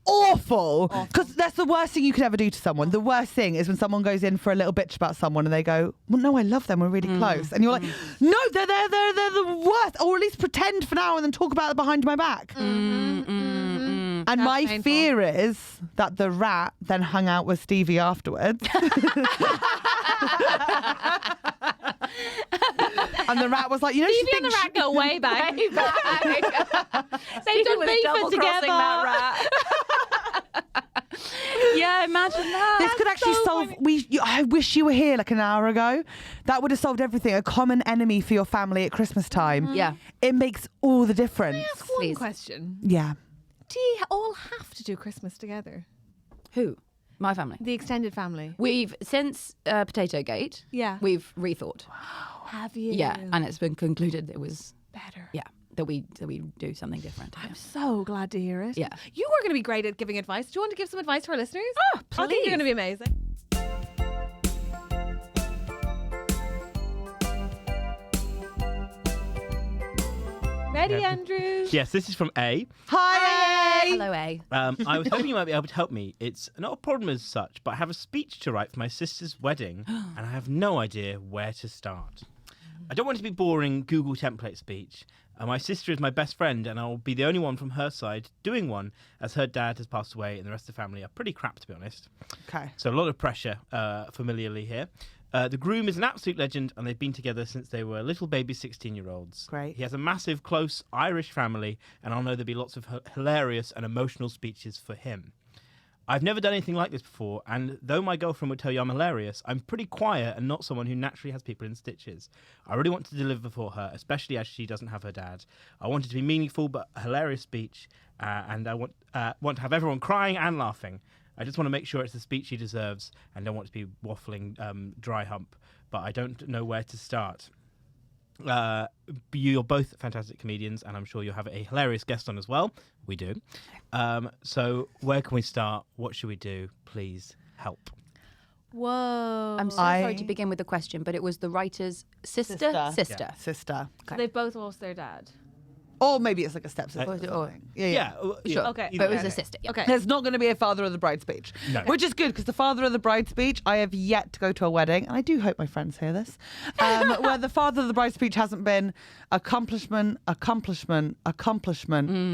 B: Awful. Because that's the worst thing you could ever do to someone. The worst thing is when someone goes in for a little bitch about someone and they go, well, no, I love them. We're really close. And you're like, no, they're the worst. Or at least pretend for now and then talk about it behind my back. And
A: That's
B: my
A: painful.
B: fear is that the rat then hung out with Stevie afterwards. And the rat was like, you know, she
A: Stevie and the
B: thinks
A: rat go way back.
E: Way back.
A: They've done beefing
E: double-crossing
A: together.
E: that rat. Yeah, imagine that.
B: this could actually solve. I wish you were here like an hour ago. That would have solved everything. A common enemy for your family at Christmas time.
E: Yeah.
B: It makes all the difference.
A: Ask one
E: Please.
A: question.
B: Yeah.
A: Do you all have to do Christmas together?
E: Who? My family.
A: The extended family.
E: We've, since Potato Gate,
A: Yeah.
E: we've rethought.
A: Have you?
E: Yeah, and it's been concluded it was,
A: better.
E: yeah, that we do something different.
A: I'm so glad to hear it.
E: Yeah.
A: You are going to be great at giving advice. Do you want to give some advice to our listeners? I think
E: please.
A: you're going to be amazing. Ready, Andrew?
C: Yes, this is from A.
B: Hi.
E: Hello, A.
C: I was hoping you might be able to help me. It's not a problem as such, but I have a speech to write for my sister's wedding, and I have no idea where to start. I don't want it to be boring Google template speech. My sister is my best friend, and I'll be the only one from her side doing one, as her dad has passed away, and the rest of the family are pretty crap, to be honest.
B: Okay.
C: So a lot of pressure, familiarly here. The groom is an absolute legend, and they've been together since they were little baby 16-year-olds.
B: Great.
C: He has a massive, close Irish family, and I'll know there'll be lots of hilarious and emotional speeches for him. I've never done anything like this before, and though my girlfriend would tell you I'm hilarious, I'm pretty quiet and not someone who naturally has people in stitches. I really want to deliver for her, especially as she doesn't have her dad. I want it to be meaningful but a hilarious speech, and I want to have everyone crying and laughing. I just want to make sure it's the speech she deserves and don't want to be waffling dry hump, but I don't know where to start. You're both fantastic comedians, and I'm sure you'll have a hilarious guest on as well. We do. So where can we start? What should we do? Please help.
A: Whoa.
E: I'm so sorry to begin with the question, but it was the writer's sister?
B: Sister. Sister.
A: So they've both lost their dad.
B: Or maybe it's like a stepsister.
E: Was it-
B: or
E: or-
B: something. Yeah.
E: Sure.
A: Okay.
E: But it was
C: either
E: a
C: way.
E: sister. Yeah.
A: Okay.
B: There's not going to be a father of the bride speech.
C: No.
B: Which is good because the father of the bride speech, I have yet to go to a wedding, and I do hope my friends hear this, where the father of the bride speech hasn't been accomplishment.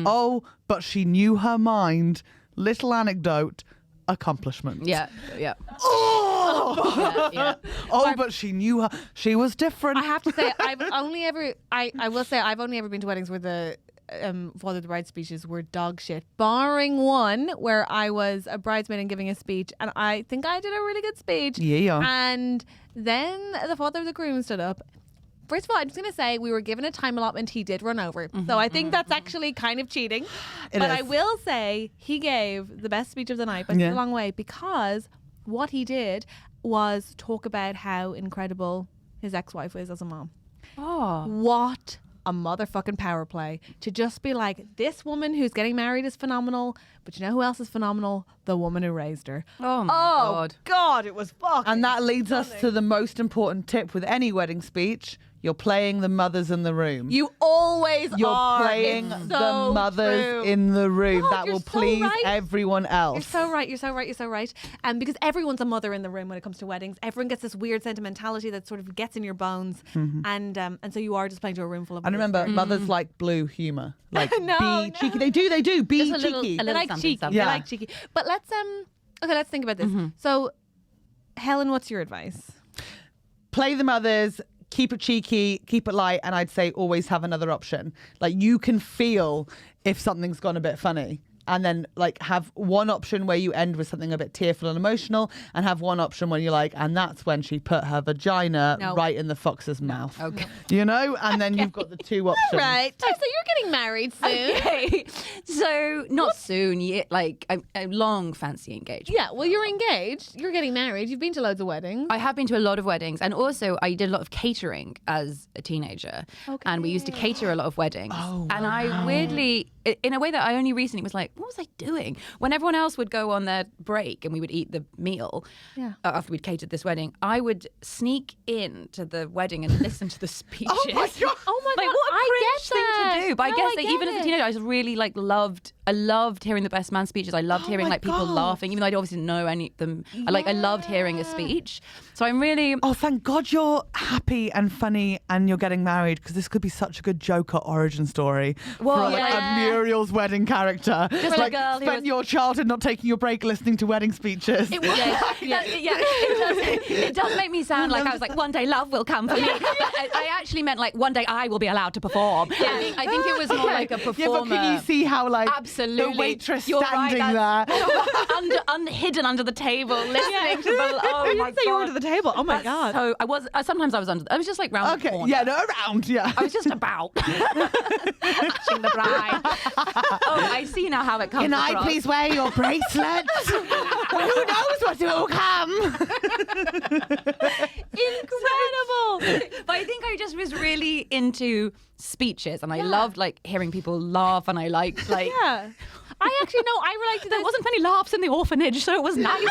B: Oh, but she knew her mind. Little anecdote, accomplishment.
E: Yeah. Yeah.
B: Oh,
E: Yeah.
B: oh, but she knew her. She was different.
A: I have to say, I will say I've only ever been to weddings where the father of the bride speeches were dog shit, barring one where I was a bridesmaid and giving a speech, and I think I did a really good speech.
B: Yeah.
A: And then the father of the groom stood up. First of all, I'm just going to say we were given a time allotment. He did run over. So I think that's actually kind of cheating.
B: It
A: but
B: is.
A: I will say he gave the best speech of the night by a long way, because what he did was talk about how incredible his ex-wife is as a mom.
E: Oh.
A: What a motherfucking power play to just be like, this woman who's getting married is phenomenal, but you know who else is phenomenal? The woman who raised her.
E: Oh, my God.
A: God, it was fucking.
B: And that leads us to the most important tip with any wedding speech. You're playing the mothers in the room.
A: You always
B: You're
A: are.
B: playing
A: It's
B: the
A: so
B: mothers
A: true.
B: in the room.
A: God,
B: That
A: you're
B: will
A: so
B: please
A: right.
B: everyone else.
A: You're so right. You're so right. You're so right. Because everyone's a mother in the room when it comes to weddings. Everyone gets this weird sentimentality that sort of gets in your bones, and so you are just playing to a room full of.
B: And remember, mothers like blue humour. Like
A: No,
B: be cheeky. They do. Be
E: Just a little-
B: cheeky.
E: a
A: They
E: little
A: like
E: something,
A: cheeky.
E: something.
B: Yeah.
A: They like cheeky. But let's let's think about this. So, Helen, what's your advice?
B: Play the mothers, keep it cheeky, keep it light, and I'd say always have another option. Like you can feel if something's gone a bit funny. And then like have one option where you end with something a bit tearful and emotional, and have one option when you're like, and that's when she put her vagina
A: No.
B: right in the fox's mouth.
E: Okay.
B: You know? And then you've got the two options.
A: Right. So you're getting married soon.
E: Okay. So not soon yet, like a long fancy engagement.
A: Yeah. Well, you're engaged. You're getting married. You've been to loads of weddings.
E: I have been to a lot of weddings, and also I did a lot of catering as a teenager.
A: Okay.
E: And we used to cater a lot of weddings.
B: Oh,
E: and I weirdly, in a way that I only recently was like, what was I doing? When everyone else would go on their break and we would eat the meal after we'd catered this wedding, I would sneak in to the wedding and listen to the speeches.
B: Oh my God.
A: Oh my
E: Like,
A: God,
E: what a
A: I
E: cringe
A: get
E: thing
A: that.
E: to do. But I
A: No,
E: guess
A: I
E: that
A: get
E: even as a
A: it.
E: teenager, I was really like I loved hearing the best man speeches. I loved hearing
B: my
E: like people
B: God.
E: laughing, even though I obviously didn't know any of them. I loved hearing a speech. So I'm really
B: Oh, thank God you're happy and funny and you're getting married, because this could be such a good Joker origin story
E: Well,
B: for like
A: yeah.
B: a Muriel's wedding character.
E: Just
B: like
E: a girl who
B: spent
E: was-
B: your childhood not taking your break listening to wedding speeches.
E: It does make me sound like I was like, one day love will come for me. But I actually meant like one day I will be allowed to perform. I think it was more like a
B: Yeah, but
E: performer.
B: can you see how like
E: Absolutely.
B: the waitress
E: You're
B: standing
E: right,
B: there?
E: hidden under the table, listening to the. Oh my
A: So you were
E: God.
A: to the table. Oh my
E: That's
A: God.
E: So I was. Sometimes I was under. I was just like round the
B: Okay,
E: corner.
B: yeah, no, around, yeah.
E: I was just about watching the bride. Oh, I see now how it comes
B: Can I
E: across.
B: please wear your bracelet? Who knows what will come?
A: Incredible.
E: But I think I just was really into speeches, and I loved like hearing people laugh, and I liked like.
A: Yeah. I actually know. I relate to
E: There
A: this.
E: wasn't many laughs in the orphanage, so it was nice.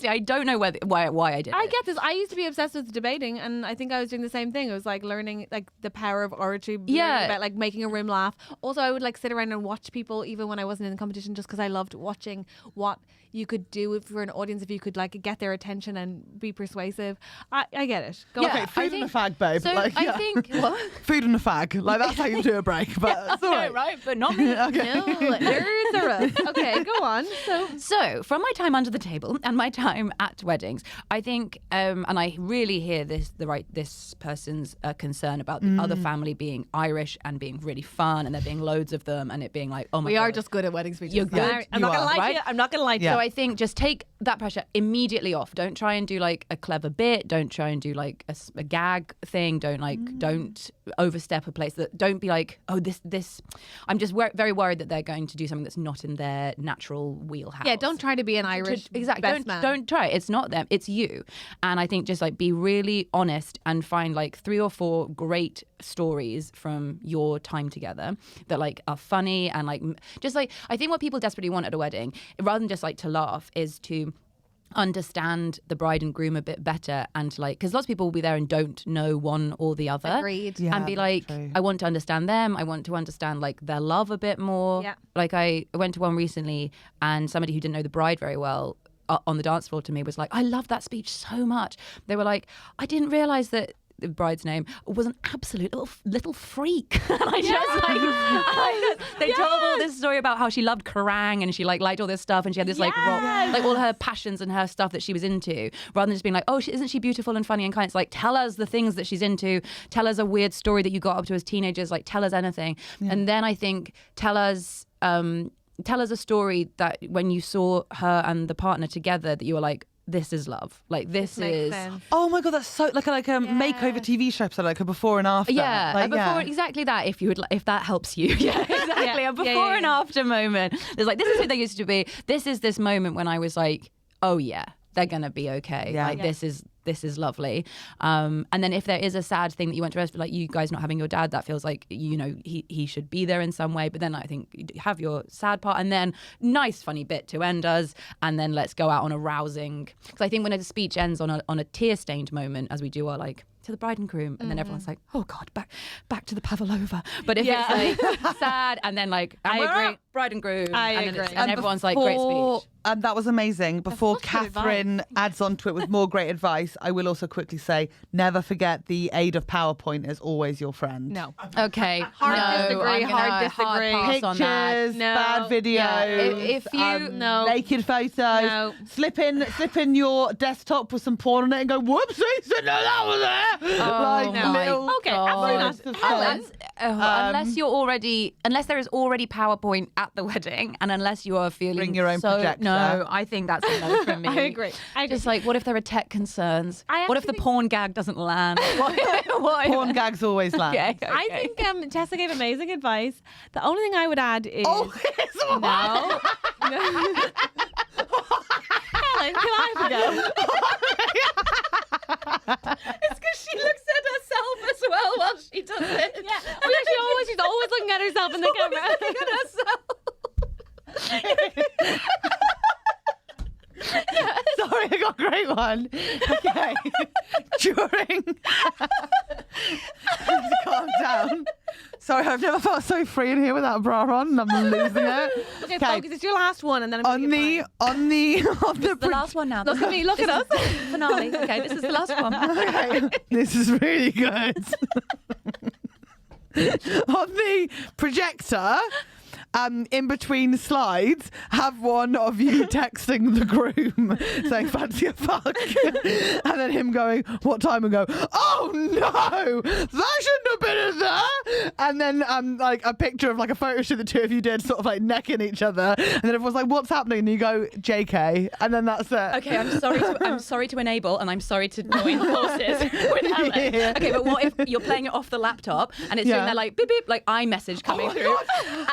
E: I don't know why I did
A: I
E: it.
A: get this. I used to be obsessed with debating, and I think I was doing the same thing. It was like learning like the power of oratory, learning
E: Yeah.
A: about like making a room laugh. Also, I would like sit around and watch people, even when I wasn't in the competition, just because I loved watching what you could do if you're an audience, if you could like get their attention and be persuasive. I get it. Go
E: Yeah.
A: on.
B: Okay, food
E: I
B: and a
E: think-
B: fag, babe.
E: So
B: like,
E: I
B: yeah.
E: think what?
B: Food and a fag. Like, that's how you do a break, but it's all right.
E: right, but not me.
B: Okay.
A: No, nerds are us. Okay, go on.
E: So, from my time under the table and my time at weddings, I think, and I really hear this person's concern about the other family being Irish and being really fun, and there being loads of them, and it being like, oh my
A: We
E: God.
A: are just good at wedding speeches.
E: You're good.
A: I'm
B: You
A: not gonna
B: are,
A: lie to
E: right?
A: you. I'm not gonna lie to
B: Yeah.
E: So I think just take that pressure immediately off. Don't try and do like a clever bit. Don't try and do like a gag thing. Don't overstep a place. Don't be like, oh, this. I'm just very worried that they're going to do something that's not in their natural wheelhouse.
A: you. Yeah, don't try to be an Irish
E: Exactly.
A: best man.
E: Don't try it. It's not them. It's you. And I think just like be really honest and find like 3 or 4 great stories from your time together that like are funny and like just like I think what people desperately want at a wedding, rather than just like to laugh, is to understand the bride and groom a bit better, and like because lots of people will be there and don't know one or the other.
A: Agreed.
B: Yeah,
E: And be
B: that's
E: like,
B: true.
E: I want to understand them. I want to understand like their love a bit more.
A: Yeah.
E: Like I went to one recently, and somebody who didn't know the bride very well on the dance floor to me was like, I love that speech so much. They were like, I didn't realize that the bride's name was an absolute little freak. And they told all this story about how she loved Kerrang and she like liked all this stuff, and she had this like all her passions and her stuff that she was into, rather than just being like, oh, isn't she beautiful and funny and kind. It's like, tell us the things that she's into, tell us a weird story that you got up to as teenagers, like tell us anything. And then I think tell us a story that when you saw her and the partner together, that you were like, this is love. Like this
A: Makes
E: is
A: sense.
B: Oh my God, that's so like a makeover TV show episode, like a before and after.
E: Yeah,
B: like,
E: and before exactly that. If you would, if that helps you, yeah, exactly.
A: Yeah,
E: A before
A: yeah,
E: and
A: yeah.
E: after moment. There's like, this is who they used to be. This is this moment when I was like, oh yeah, they're gonna be okay.
B: Yeah.
E: Like this is lovely. And then if there is a sad thing that you want to rest, like you guys not having your dad, that feels like, you know, he should be there in some way. But then I think you have your sad part, and then nice funny bit to end us, and then let's go out on a rousing. Because I think when a speech ends on a tear stained moment, as we do our like to the bride and groom, and then everyone's like, oh God, back to the Pavlova. But if it's like sad, and then like,
A: I agree.
E: Bride and groom,
A: agree.
E: and everyone's like, great speech.
B: And that was amazing. Before
A: such good
B: Catherine adds on to it with more great advice, I will also quickly say, never forget the aid of PowerPoint is always your friend.
A: No.
E: Okay.
A: Hard disagree,
E: I'm gonna
A: hard disagree.
E: pass on that.
B: Pictures,
A: No.
B: bad videos,
E: Yeah, if you-
A: No.
B: naked photos,
A: No.
B: slip in your desktop with some porn on it and go, whoopsie, no, that was there.
E: Oh
A: no.
B: little
A: Okay,
E: God.
A: absolutely
E: Unless unless there is already PowerPoint at the wedding, and unless you are feeling
B: Bring your own projector.
E: No, I think that's a no from me.
A: I agree.
E: Just like, what if there are tech concerns?
A: I
E: What if
A: actually
E: the
A: think-
E: porn gag doesn't land? What?
B: Porn gags always land.
E: Okay, okay.
A: I think Tessa gave amazing advice. The only thing I would add is
B: Oh, it's all
A: no. Helen, can I have a go?
E: It's because she looks at herself as well while she does it.
A: Yeah. Oh, yeah, she's always looking at herself in the camera.
E: Looking at herself.
B: Sorry, I got a great one. Okay. During. Calm down. Sorry, I've never felt so free in here without a bra on, and I'm losing it.
A: Okay, focus. It's your last one, and then I'm
B: On
A: gonna
B: the
E: The last one now.
A: Look at me. Look at us.
E: Finale. Okay, this is the last one.
B: Okay, this is really good. On the projector, in between slides, have one of you texting the groom saying fancy a fuck, and then him going, what time, and go, oh no, that shouldn't have been in there. And then like a picture of like a photo shoot the two of you did, sort of like necking each other, and then everyone's like, what's happening? And you go, JK, and then that's it.
E: Okay, I'm sorry to enable, and I'm sorry to join forces with Helen.
B: Yeah.
E: Okay, but what if you're playing it off the laptop and it's doing that like beep beep, like iMessage coming
B: my
E: through,
B: God.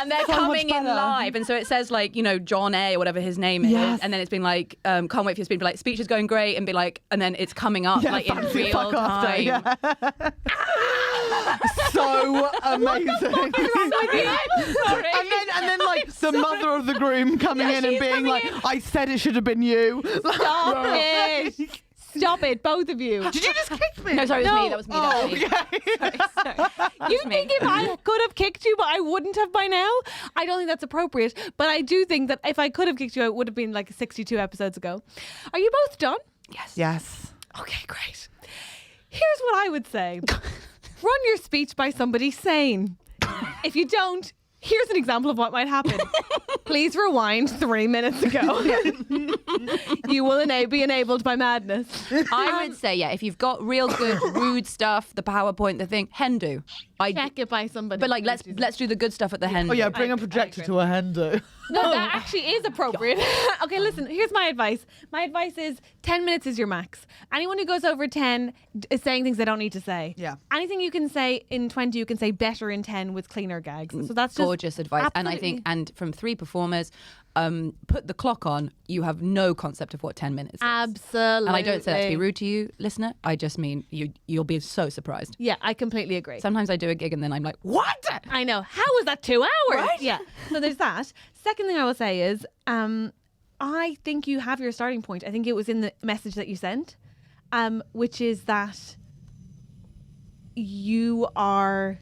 E: and they're
B: So much
E: coming in
B: better.
E: live, and so it says like, you know, John A or whatever his name
B: Yes.
E: is, and then it's been like, can't wait for your speech, be like, speech is going great, and be like, and then it's coming up like in
B: fancy
E: real
B: fuck after,
E: time.
B: yeah. So amazing.
E: Sorry.
B: And then like the mother of the groom coming in and
E: she's
B: being
E: coming
B: like,
E: in.
B: I said it should have been you.
A: Stop it. Stop it, both of you.
B: Did you just kick me?
E: No, sorry, it was me. That was me.
B: Oh,
E: That was me.
B: okay.
A: You think if I could have kicked you, but I wouldn't have by now? I don't think that's appropriate. But I do think that if I could have kicked you, it would have been like 62 episodes ago. Are you both done?
E: Yes.
B: Yes.
A: Okay, great. Here's what I would say. Run your speech by somebody sane. If you don't, here's an example of what might happen. Please rewind 3 minutes ago. You will be enabled by madness.
E: I would say, yeah, if you've got real good rude stuff, the PowerPoint, the thing, Hendu.
A: Check it by somebody.
E: But like, let's do the good stuff at the Hendu.
B: Oh yeah, bring a projector
A: agree.
B: to a Hendo.
A: No, that actually is appropriate. Okay, listen, here's my advice. My advice is 10 minutes is your max. Anyone who goes over 10 is saying things they don't need to say.
B: Yeah.
A: Anything you can say in 20, you can say better in 10 with cleaner gags. So that's just
E: gorgeous advice. And I think, and from 3 performers, put the clock on. You have no concept of what 10 minutes is.
A: Absolutely.
E: And I don't say that to be rude to you, listener. I just mean you'll be so surprised.
A: Yeah, I completely agree.
E: Sometimes I do a gig and then I'm like, what?
A: I know. How was that 2 hours?
E: Right?
A: Yeah. So there's that. Second thing I will say is, I think you have your starting point. I think it was in the message that you sent, which is that you are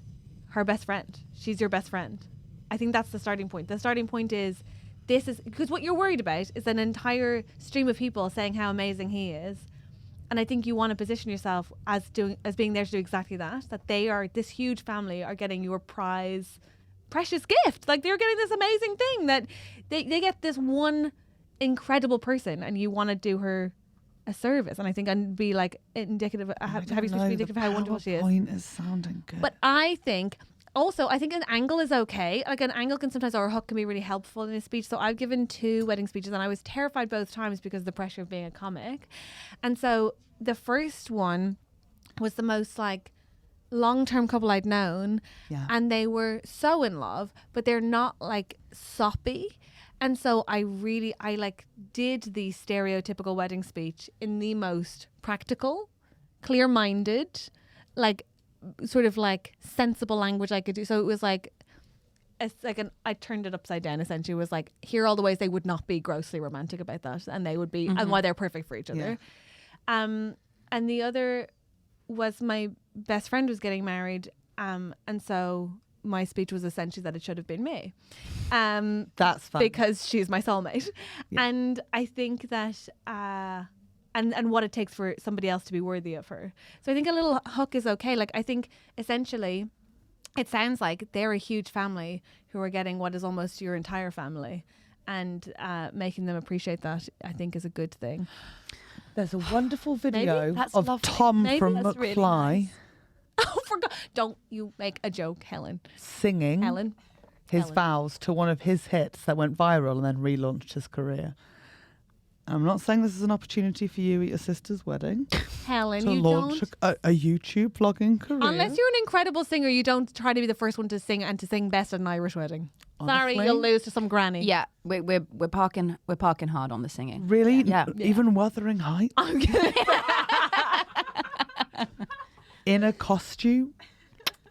A: her best friend. She's your best friend. I think that's the starting point. The starting point is, this is, because what you're worried about is an entire stream of people saying how amazing he is. And I think you want to position yourself as being there to do exactly that. That they are, this huge family are getting your precious gift. Like, they're getting this amazing thing that they get this one incredible person, and you want to do her a service. And I think I'd be like indicative, have you supposed to be indicative of how wonderful she is.
B: Point is sounding good.
A: But I think also, I think an angle is okay. Like, an angle can sometimes, or a hook can be really helpful in a speech. So I've given 2 wedding speeches, and I was terrified both times because of the pressure of being a comic. And so the first one was the most like long-term couple I'd known.
B: Yeah.
A: And they were so in love, but they're not like soppy. And so I like did the stereotypical wedding speech in the most practical, clear-minded, like sort of like sensible language I could do. So it was like, I turned it upside down essentially. It was like, here are all the ways they would not be grossly romantic about that, and they would be, and why they're perfect for each other. And the other was my best friend was getting married, and so my speech was essentially that it should have been me.
B: That's fun.
A: Because she's my soulmate.
B: Yeah.
A: And I think that and what it takes for somebody else to be worthy of her. So I think a little hook is okay. Like, I think essentially it sounds like they're a huge family who are getting what is almost your entire family, and making them appreciate that, I think, is a good thing.
B: There's a wonderful video
A: that's
B: of
A: lovely.
B: Tom
A: Maybe
B: from
A: that's really
B: McFly
A: nice. Oh, for God. Don't you make a joke, Helen.
B: singing
A: Helen.
B: his
A: Helen.
B: vows to one of his hits that went viral and then relaunched his career. I'm not saying this is an opportunity for you at your sister's wedding
A: Helen,
B: to
A: you
B: launch
A: don't.
B: a YouTube vlogging career.
A: Unless you're an incredible singer, you don't try to be the first one to sing and to sing best at an Irish wedding. Sorry,
B: Honestly?
A: you'll lose to some granny.
E: Yeah, we're parking hard on the singing.
B: Really?
E: Yeah.
B: Even Wuthering Heights?
A: I'm kidding.
B: In a costume?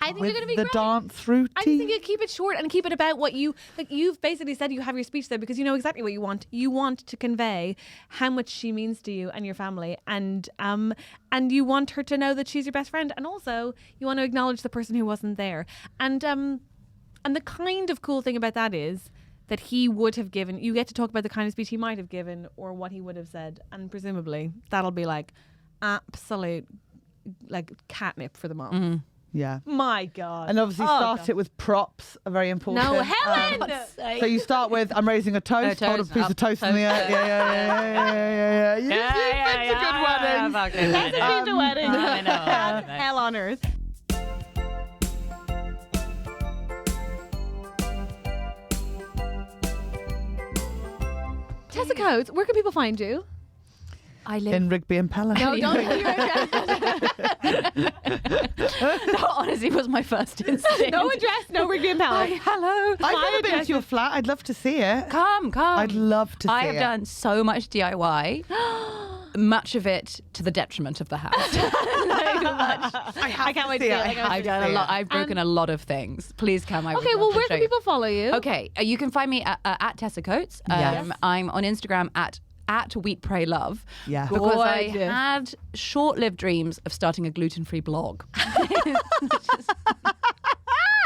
A: I think
B: with
A: you're going to be
B: the
A: great.
B: dance routine?
A: I just think you keep it short and keep it about what you like. You've basically said you have your speech there because you know exactly what you want. You want to convey how much she means to you and your family, and you want her to know that she's your best friend, and also you want to acknowledge the person who wasn't there. And the kind of cool thing about that is that he would have given. You get to talk about the kind of speech he might have given or what he would have said, and presumably that'll be like absolute like catnip for the mom.
B: Yeah.
A: My God.
B: And obviously start it with props are very important.
A: No, Helen!
B: So you start with, I'm raising a toast,
E: toast,
B: hold a piece
E: up,
B: of toast in the air. Yeah. You picked a good wedding.
A: That's a huge wedding.
E: I know.
A: That's hell on earth. Tessa Coates, where can people find you?
E: I live.
B: In Rigby and Pella.
A: No, don't do your address.
E: That honestly was my first instinct.
A: No address, no Rigby and Pella.
E: Hello.
B: I've never been to your flat. I'd love to see it.
E: Come.
B: I'd love to see
E: I
B: it.
E: have done so much DIY. Much of it to the detriment of the house.
A: I can't wait to see it.
E: I've done a lot. I've broken a lot of things. Please come. I would
A: Okay,
E: love
A: well,
E: to
A: where
E: show
A: can
E: you.
A: people follow you?
E: Okay, you can find me at Tessa Coates.
B: Yes.
E: I'm on Instagram at Wheat Pray Love.
B: Yeah.
E: Because I
A: Gorgeous.
E: had short-lived dreams of starting a gluten-free blog.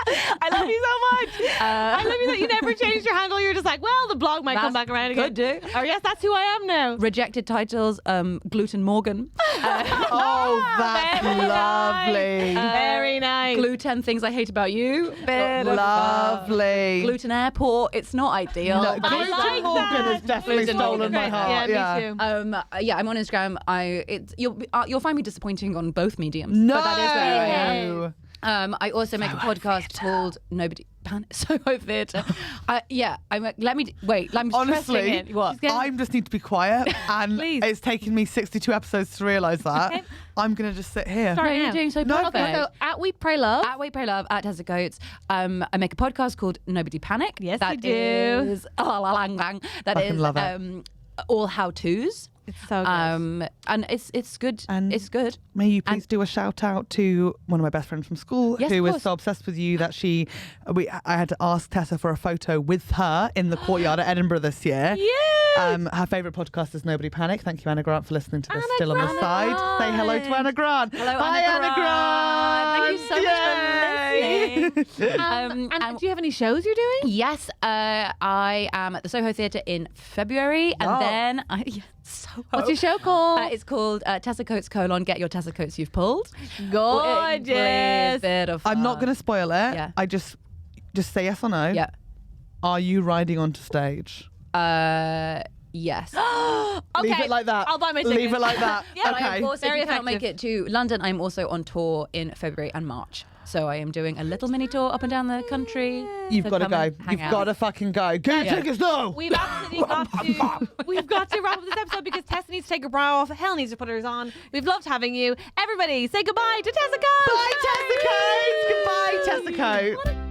A: I love you so much. I love you that you never changed your handle. You're just like, well, the blog might come back around again.
E: Could do.
A: Oh, yes, that's who I am now.
E: Rejected titles, Gluten Morgan.
B: Oh, that's
A: Very
B: lovely.
A: Very nice.
E: Gluten Things I Hate About You. Bit of,
B: Lovely.
E: Gluten Airport. It's not ideal.
B: No,
E: but
B: Gluten
A: like
B: Morgan
A: that.
B: has definitely
E: Gluten
B: stolen
E: Morgan.
B: my heart.
A: Yeah, me too.
E: Yeah, I'm on Instagram. You'll find me disappointing on both mediums.
B: No.
E: But that is where I am.
A: Yeah.
E: I also make a podcast called Nobody Panic. Soho Theatre. Let me
B: Honestly,
E: pressing it. What?
A: getting-
B: I just need to be quiet, and
A: Please.
B: it's taken me 62 episodes to realise that.
A: Okay.
B: I'm going to just sit here.
A: Sorry.
E: You're doing so
B: No,
E: perfect.
A: Okay, so at Wheat Pray Love.
E: At Wait Pray Love, at Tessa Coates. I make a podcast called Nobody Panic.
A: Yes,
E: that
A: you do.
E: is that
B: Fucking
E: is
B: love it.
E: all how tos.
A: It's so good.
E: And it's good.
B: And-
E: it's good.
B: May you please do a shout out to one of my best friends from school
E: Yes,
B: who
E: of
B: was
E: course.
B: so obsessed with you that I had to ask Tessa for a photo with her in the courtyard at Edinburgh this year.
A: Yes.
B: Her favourite podcast is Nobody Panic. Thank you, Anna Grant, for listening to this.
A: Anna
B: Still on the
A: Grant.
B: side. Say hello to Anna Grant.
E: Hello,
B: Hi,
E: Anna
B: Anna
E: Grant.
B: Grant.
E: Thank you so much for
B: Yay.
A: And do you have any shows you're doing?
E: Yes, I am at the Soho Theatre in February, and
B: Oh.
E: then Soho.
A: What's your show called?
E: It's called Tessa Coates : Get Your Tessa Coates You've Pulled.
A: Gorgeous.
E: Bit of
B: I'm not
E: fun.
B: going to spoil it.
E: Yeah.
B: I just say yes or no.
E: Yeah.
B: Are you riding onto stage?
E: Yes.
A: Okay,
B: Leave it like that.
A: I'll buy my ticket.
B: Leave it like that.
A: Yeah,
E: But I, of course,
A: Very
E: if you can't make
A: effective.
E: it to London, I'm also on tour in February and March. So I am doing a little mini tour up and down the country.
B: You've
E: So
B: got to
E: come
B: go.
E: and hang
B: You've
E: out.
B: got to fucking go. Get your tickets now.
A: We've absolutely got to wrap up this episode because Tessa needs to take her bra off. Helen needs to put hers on. We've loved having you. Everybody, say goodbye to Tessa Coates.
B: Bye, Tessa Coates. Goodbye, Tessa Coates.
A: What a